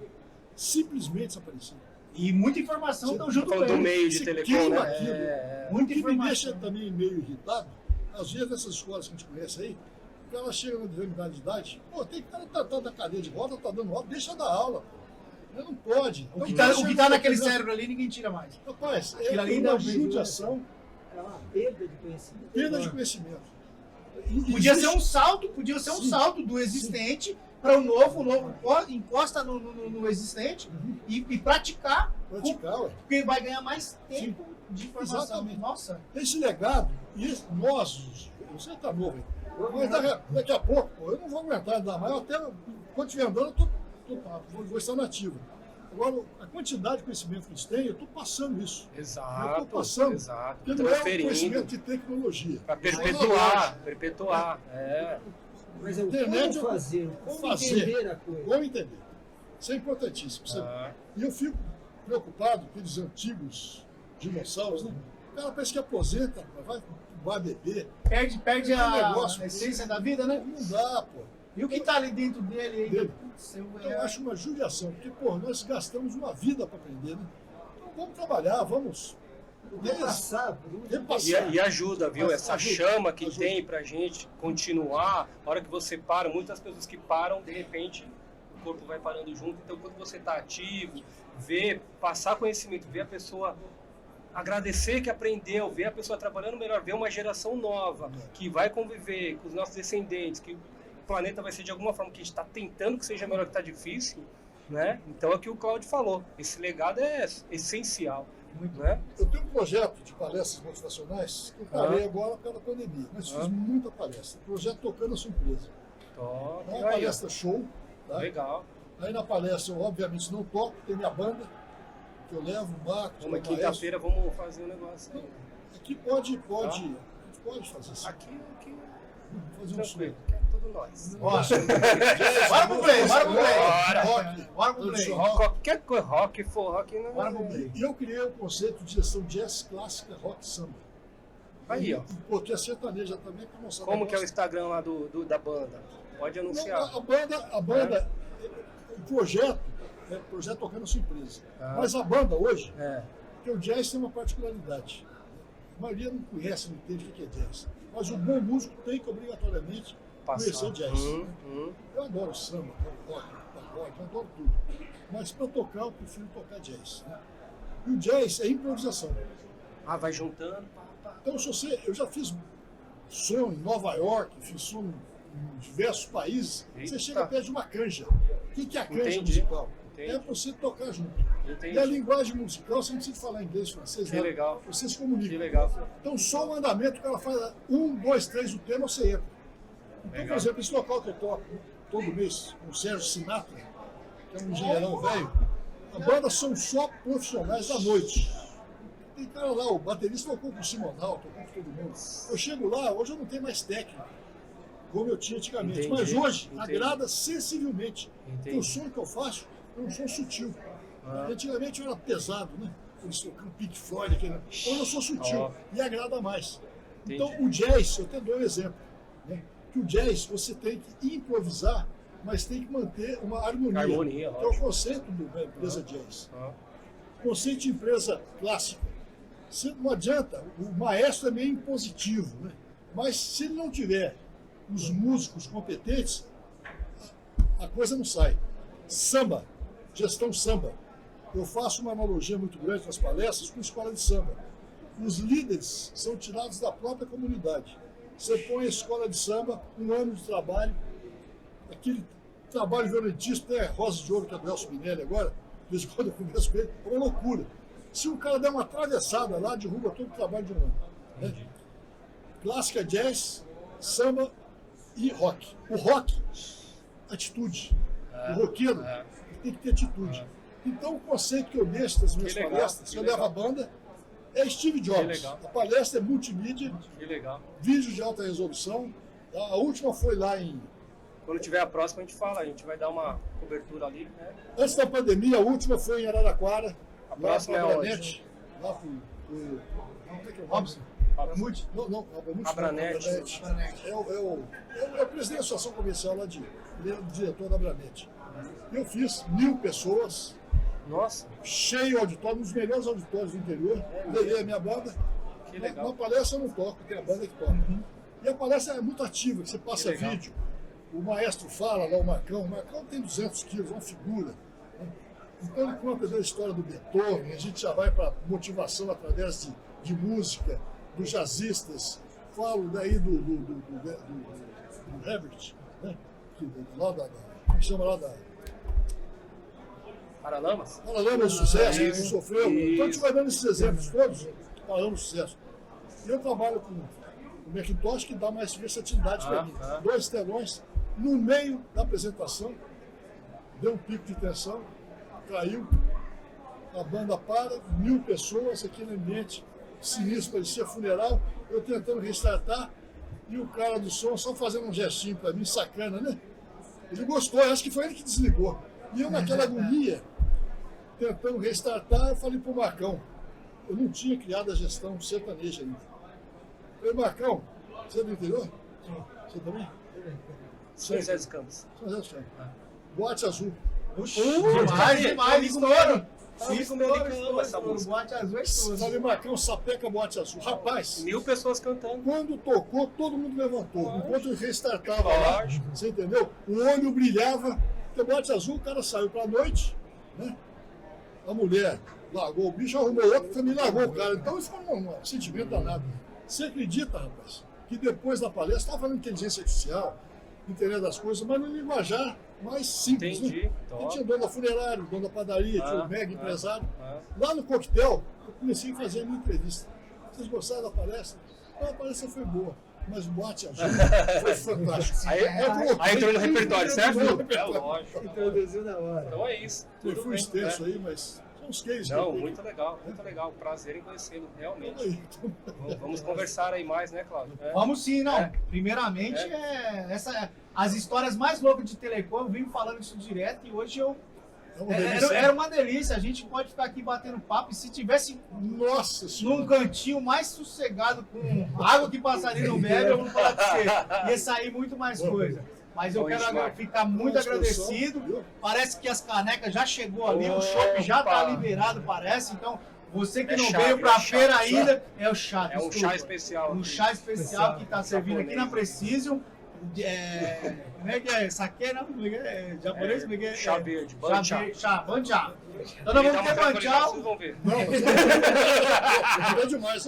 Simplesmente desapareceram. E muita informação estão junto com Falando do ele. meio de Você telefone, queima né? aquilo. O Muita que me deixa informação. também meio irritado, às vezes nessas escolas que a gente conhece aí, o cara chega na determinada idade, pô, tem cara que tá na cadeira de roda, tá dando aula, deixa dar aula. Pô. Não pode. O que Então, tá naquele cérebro ali, ninguém tira mais. Rapaz, Aquilo ali é ainda uma é um judiação, É uma perda de conhecimento. perda de conhecimento. Podia ser um salto, do existente para o novo encosta no existente e praticar, Praticar, ué. porque vai ganhar mais tempo de informação. Exatamente. Nossa. Esse legado, e nós, você está novo, hein? Mas daqui a pouco, pô, eu não vou aguentar andar mais, eu até, quando estiver andando, vou estar nativo. Agora, a quantidade de conhecimento que eles têm, eu estou passando isso. Eu Exato, estou passando. exato. Porque não é um Transferindo. conhecimento de tecnologia. Pra Isso é perpetuar. É. Mas é o Internet como fazer, como entender a coisa. Vamos entender. Isso é importantíssimo. E eu fico preocupado com aqueles antigos dinossauros, né? O cara parece que aposenta, vai beber. Perde É um a negócio, essência da vida, né? Não dá, pô. E o que tá ali dentro dele ainda? Dele. Putz, Então, eu acho uma judiação, porque, pô, nós gastamos uma vida para aprender, né? Então vamos trabalhar, vamos Repassar. repassar. E ajuda, viu? Essa Ajuda, chama que ajuda. tem pra gente continuar. A hora que você para, muitas pessoas que param, de repente, o corpo vai parando junto. Então, quando você tá ativo, passar conhecimento, ver a pessoa agradecer que aprendeu, ver a pessoa trabalhando melhor, ver uma geração nova que vai conviver com os nossos descendentes, que o planeta vai ser de alguma forma que a gente está tentando que seja melhor, que está difícil, né? Então é o que o Cláudio falou, esse legado é essencial, né? Eu tenho um projeto de palestras motivacionais que eu parei agora pela pandemia, mas fiz muita palestra. Projeto Tocando a Sua Empresa. Top, É uma aí, palestra show. ó. Tá? Legal. Aí na palestra eu obviamente não toco, tem minha banda, que eu levo, o Marcos, Uma o maestro. quinta-feira vamos fazer um negócio aí. Aqui pode, a gente pode fazer isso. Aqui, Fazer um tranquilo, que é tudo nós. Ó, bora pro play, bora pro play. Rock. Bora pro play. Qualquer coisa, rock, for rock, não Bora pro play. E eu criei o conceito de gestão jazz clássica, rock samba. Aí, ó. E porque a sertaneja também, que a moçada Como que é o gosta. Instagram lá da banda? Pode anunciar. Não, a banda, o projeto é o projeto Tocando a Sua Empresa. Mas a banda hoje, porque o jazz tem uma particularidade. A maioria não conhece, não entende o que é jazz. Mas o bom músico tem que obrigatoriamente conhecer jazz. Eu adoro samba, adoro rock, rock, eu adoro tudo. Mas para tocar, eu prefiro tocar jazz. Né? E o jazz é improvisação. Ah, vai juntando. Então, eu já fiz som em Nova York, fiz som em diversos países. Você chega perto de uma canja. O que é a canja musical? É para você tocar junto. Entendi. E a linguagem musical, você não precisa falar inglês, francês, Que não. legal. Você se comunica. Que legal. Então, só o andamento, o cara faz 1, 2, 3, o tema, você entra. Então, Legal. por exemplo, esse local que eu toco todo mês, com o Sérgio Sinatra, que é um engenheirão velho, a banda são só profissionais da noite. Tem cara lá, o baterista tocou com o Simonal, tocou com todo mundo. Eu chego lá, hoje eu não tenho mais técnica, como eu tinha antigamente. Entendi, Mas hoje, entendi. agrada sensivelmente. Porque Entendi. o som que eu faço é um som sutil. Antigamente eu era pesado, né? Eles tocando Pink Floyd, aquele... Hoje eu sou sutil e agrada mais. Então o jazz, eu até dou um exemplo, né? Que o jazz você tem que improvisar, mas tem que manter uma harmonia. Harmonia, que é o conceito da empresa jazz. Conceito de empresa clássica. Não adianta, o maestro é meio impositivo, né? Mas se ele não tiver os músicos competentes, a coisa não sai. Samba, gestão samba. Eu faço uma analogia muito grande nas palestras com escola de samba. Os líderes são tirados da própria comunidade. Você põe a escola de samba, 1 ano de trabalho, aquele trabalho violentíssimo, tem a Rosa de Ouro, que é do Elcio Minelli agora, de vez em quando eu converso com ele, é uma loucura. Se o cara der uma atravessada lá, derruba todo o trabalho de um ano. Né? Clássica, jazz, samba e rock. O rock, atitude. O roqueiro tem que ter atitude. Então, o conceito que eu deixo das minhas palestras, eu levo a banda, é Steve Jobs. A palestra é multimídia, Que legal. vídeo de alta resolução. A última foi lá Quando tiver a próxima, a gente fala, a gente vai dar uma cobertura ali, né? antes da pandemia, a última foi em Araraquara. A próxima é Abranet, lá pro como é que é o nome? Robson. Abramute? Não, Abranet. Abranet. É o presidente da associação comercial lá ele é o diretor da Abranet. Eu fiz 1000 pessoas, Nossa, cheio auditório, um dos melhores auditórios do interior. Levei a minha banda. que legal. Na palestra eu não toco, tem a banda que toca. E a palestra é muito ativa, que você passa legal. vídeo, o maestro fala lá, o Marcão tem 200 quilos, é uma figura. Né? Então ele conta da história do Beethoven, a gente já vai para motivação através de música, dos jazzistas. Falo daí do Herbert, né? Como chama lá da... Paralamas? Paralama do sucesso, que Isso, sofreu. Então a gente isso. vai dando esses exemplos todos, Paralama do sucesso. E eu trabalho com o Macintosh, que dá mais versatilidade para mim. 2 telões, no meio da apresentação, deu um pico de tensão, caiu, a banda para, 1000 pessoas, aquele ambiente sinistro, parecia funeral, eu tentando restartar, e o cara do som só fazendo um gestinho para mim, sacana, né? Ele gostou, acho que foi ele que desligou. E eu naquela agonia, tentando restartar, eu falei pro Marcão, eu não tinha criado a gestão sertaneja ainda. Eu falei, Marcão, você é do interior? Você também? São José dos Campos. São José dos Campos. Boate Azul. Demais, estouro. Estouro essa música. Boate Azul é estouro. Falei, Marcão, sapeca Boate Azul. Rapaz, 1000 pessoas cantando. quando tocou, todo mundo levantou. Enquanto eu restartava lá, Lógico. você entendeu? O olho brilhava. Porque Boate Azul, o cara saiu pra noite, né? A mulher largou o bicho, arrumou outro, também largou o cara. Então isso foi um sentimento danado. Você acredita, rapaz, que depois da palestra, estava falando de inteligência artificial, internet das coisas, mas no linguajar mais simples. Entendi. Né? Porque tinha dono da funerária, dono da padaria, tinha o mega empresário. Lá no coquetel, eu comecei a fazer a minha entrevista. Vocês gostaram da palestra? A palestra foi boa, mas o Boate Azul foi fantástico. Aí entrou no repertório, certo? Entrou no É repertório. lógico. Introduziu na hora. Então é isso. Eu Tudo fui bem, extenso né? aí, mas são os cases. Não, que eu muito legal. Prazer em conhecê-lo, realmente. tenho. Vamos conversar aí mais, né, Cláudio? Vamos sim, não. É. Primeiramente, as histórias mais loucas de Telecom, eu vim falando isso direto e hoje É uma delícia. era uma delícia. A gente pode ficar aqui batendo papo e se tivesse Nossa num senhora. cantinho mais sossegado com água que passarinho não bebe, eu vou falar pra você. Ia sair muito mais coisa. Mas eu Bom, quero Ismar. ficar muito agradecido. Parece que as canecas já chegou ali, o shopping já tá Opa. liberado, parece. Então, você que É não chá, veio é pra chá, feira chá. ainda, é o chá. É um desculpa. chá especial. Um chá especial que tá servindo aqui na Japonês. Precision. Como é que é? Saque, não? Como é que é? Japonês? Como é que é? Chá verde, bancha. Chá, bancha. Então nós vamos ter banchal. Vocês vão ver. Não, é demais.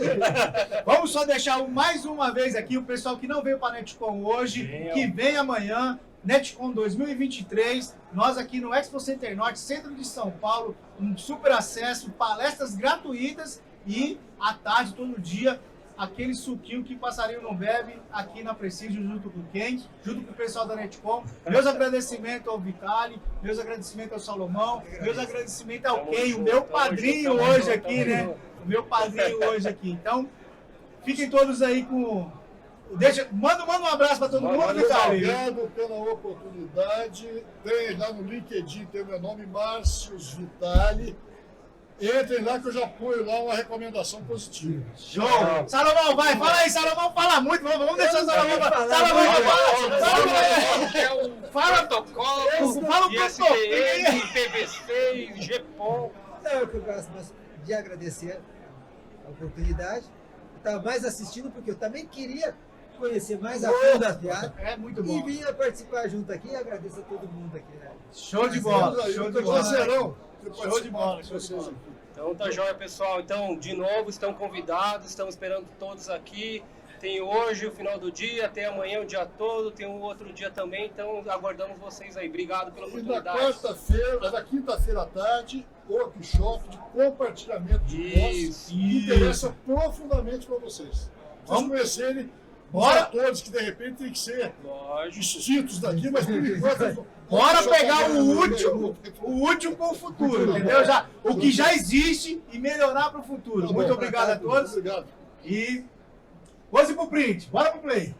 Vamos só deixar mais uma vez aqui o pessoal que não veio para a Netcom hoje, que vem amanhã, Netcom 2023, nós aqui no Expo Center Norte, centro de São Paulo, um super acesso, palestras gratuitas e à tarde, todo dia, aquele suquinho que passarinho não bebe aqui na Prestígio junto com quem? Junto com o pessoal da Netcom. Meus agradecimentos ao Vitali, meus agradecimentos ao Salomão, meus agradecimentos ao Ken, o meu padrinho hoje aqui, né? O meu padrinho hoje aqui. Então, fiquem todos aí com... Manda um abraço para todo mundo, Vitali. Obrigado pela oportunidade. Tem lá no LinkedIn, tem o meu nome, Márcios Vitali. Entrem lá que eu já ponho lá uma recomendação positiva. Show! Salomão, vai! Fala aí, Salomão, fala muito! Vamos deixar o Salomão falar! Salomão, fala! Fala o ISBN, PVC, GPOM. Não, eu gosto de agradecer a oportunidade. Eu estava mais assistindo porque eu também queria conhecer mais a fundo as piadas. É muito E bom! vim participar junto aqui e agradeço a todo mundo aqui. Né? Show de bola! Show de bola! Show de bola. Então tá jóia, pessoal. Então, de novo, estão convidados, estamos esperando todos aqui. Tem hoje o final do dia, tem amanhã o dia todo, tem um outro dia também, então aguardamos vocês aí. Obrigado pela E na oportunidade. quarta-feira, na quinta-feira à tarde, workshop de compartilhamento de voz Isso, que interessa profundamente para vocês. Vamos conhecerem os atores que de repente tem que ser Lógico. extintos daqui, mas por enquanto... Bora pegar o último para o futuro, entendeu? O que já existe e melhorar para o futuro. Muito obrigado a todos. Obrigado. E pose pro print, bora pro play.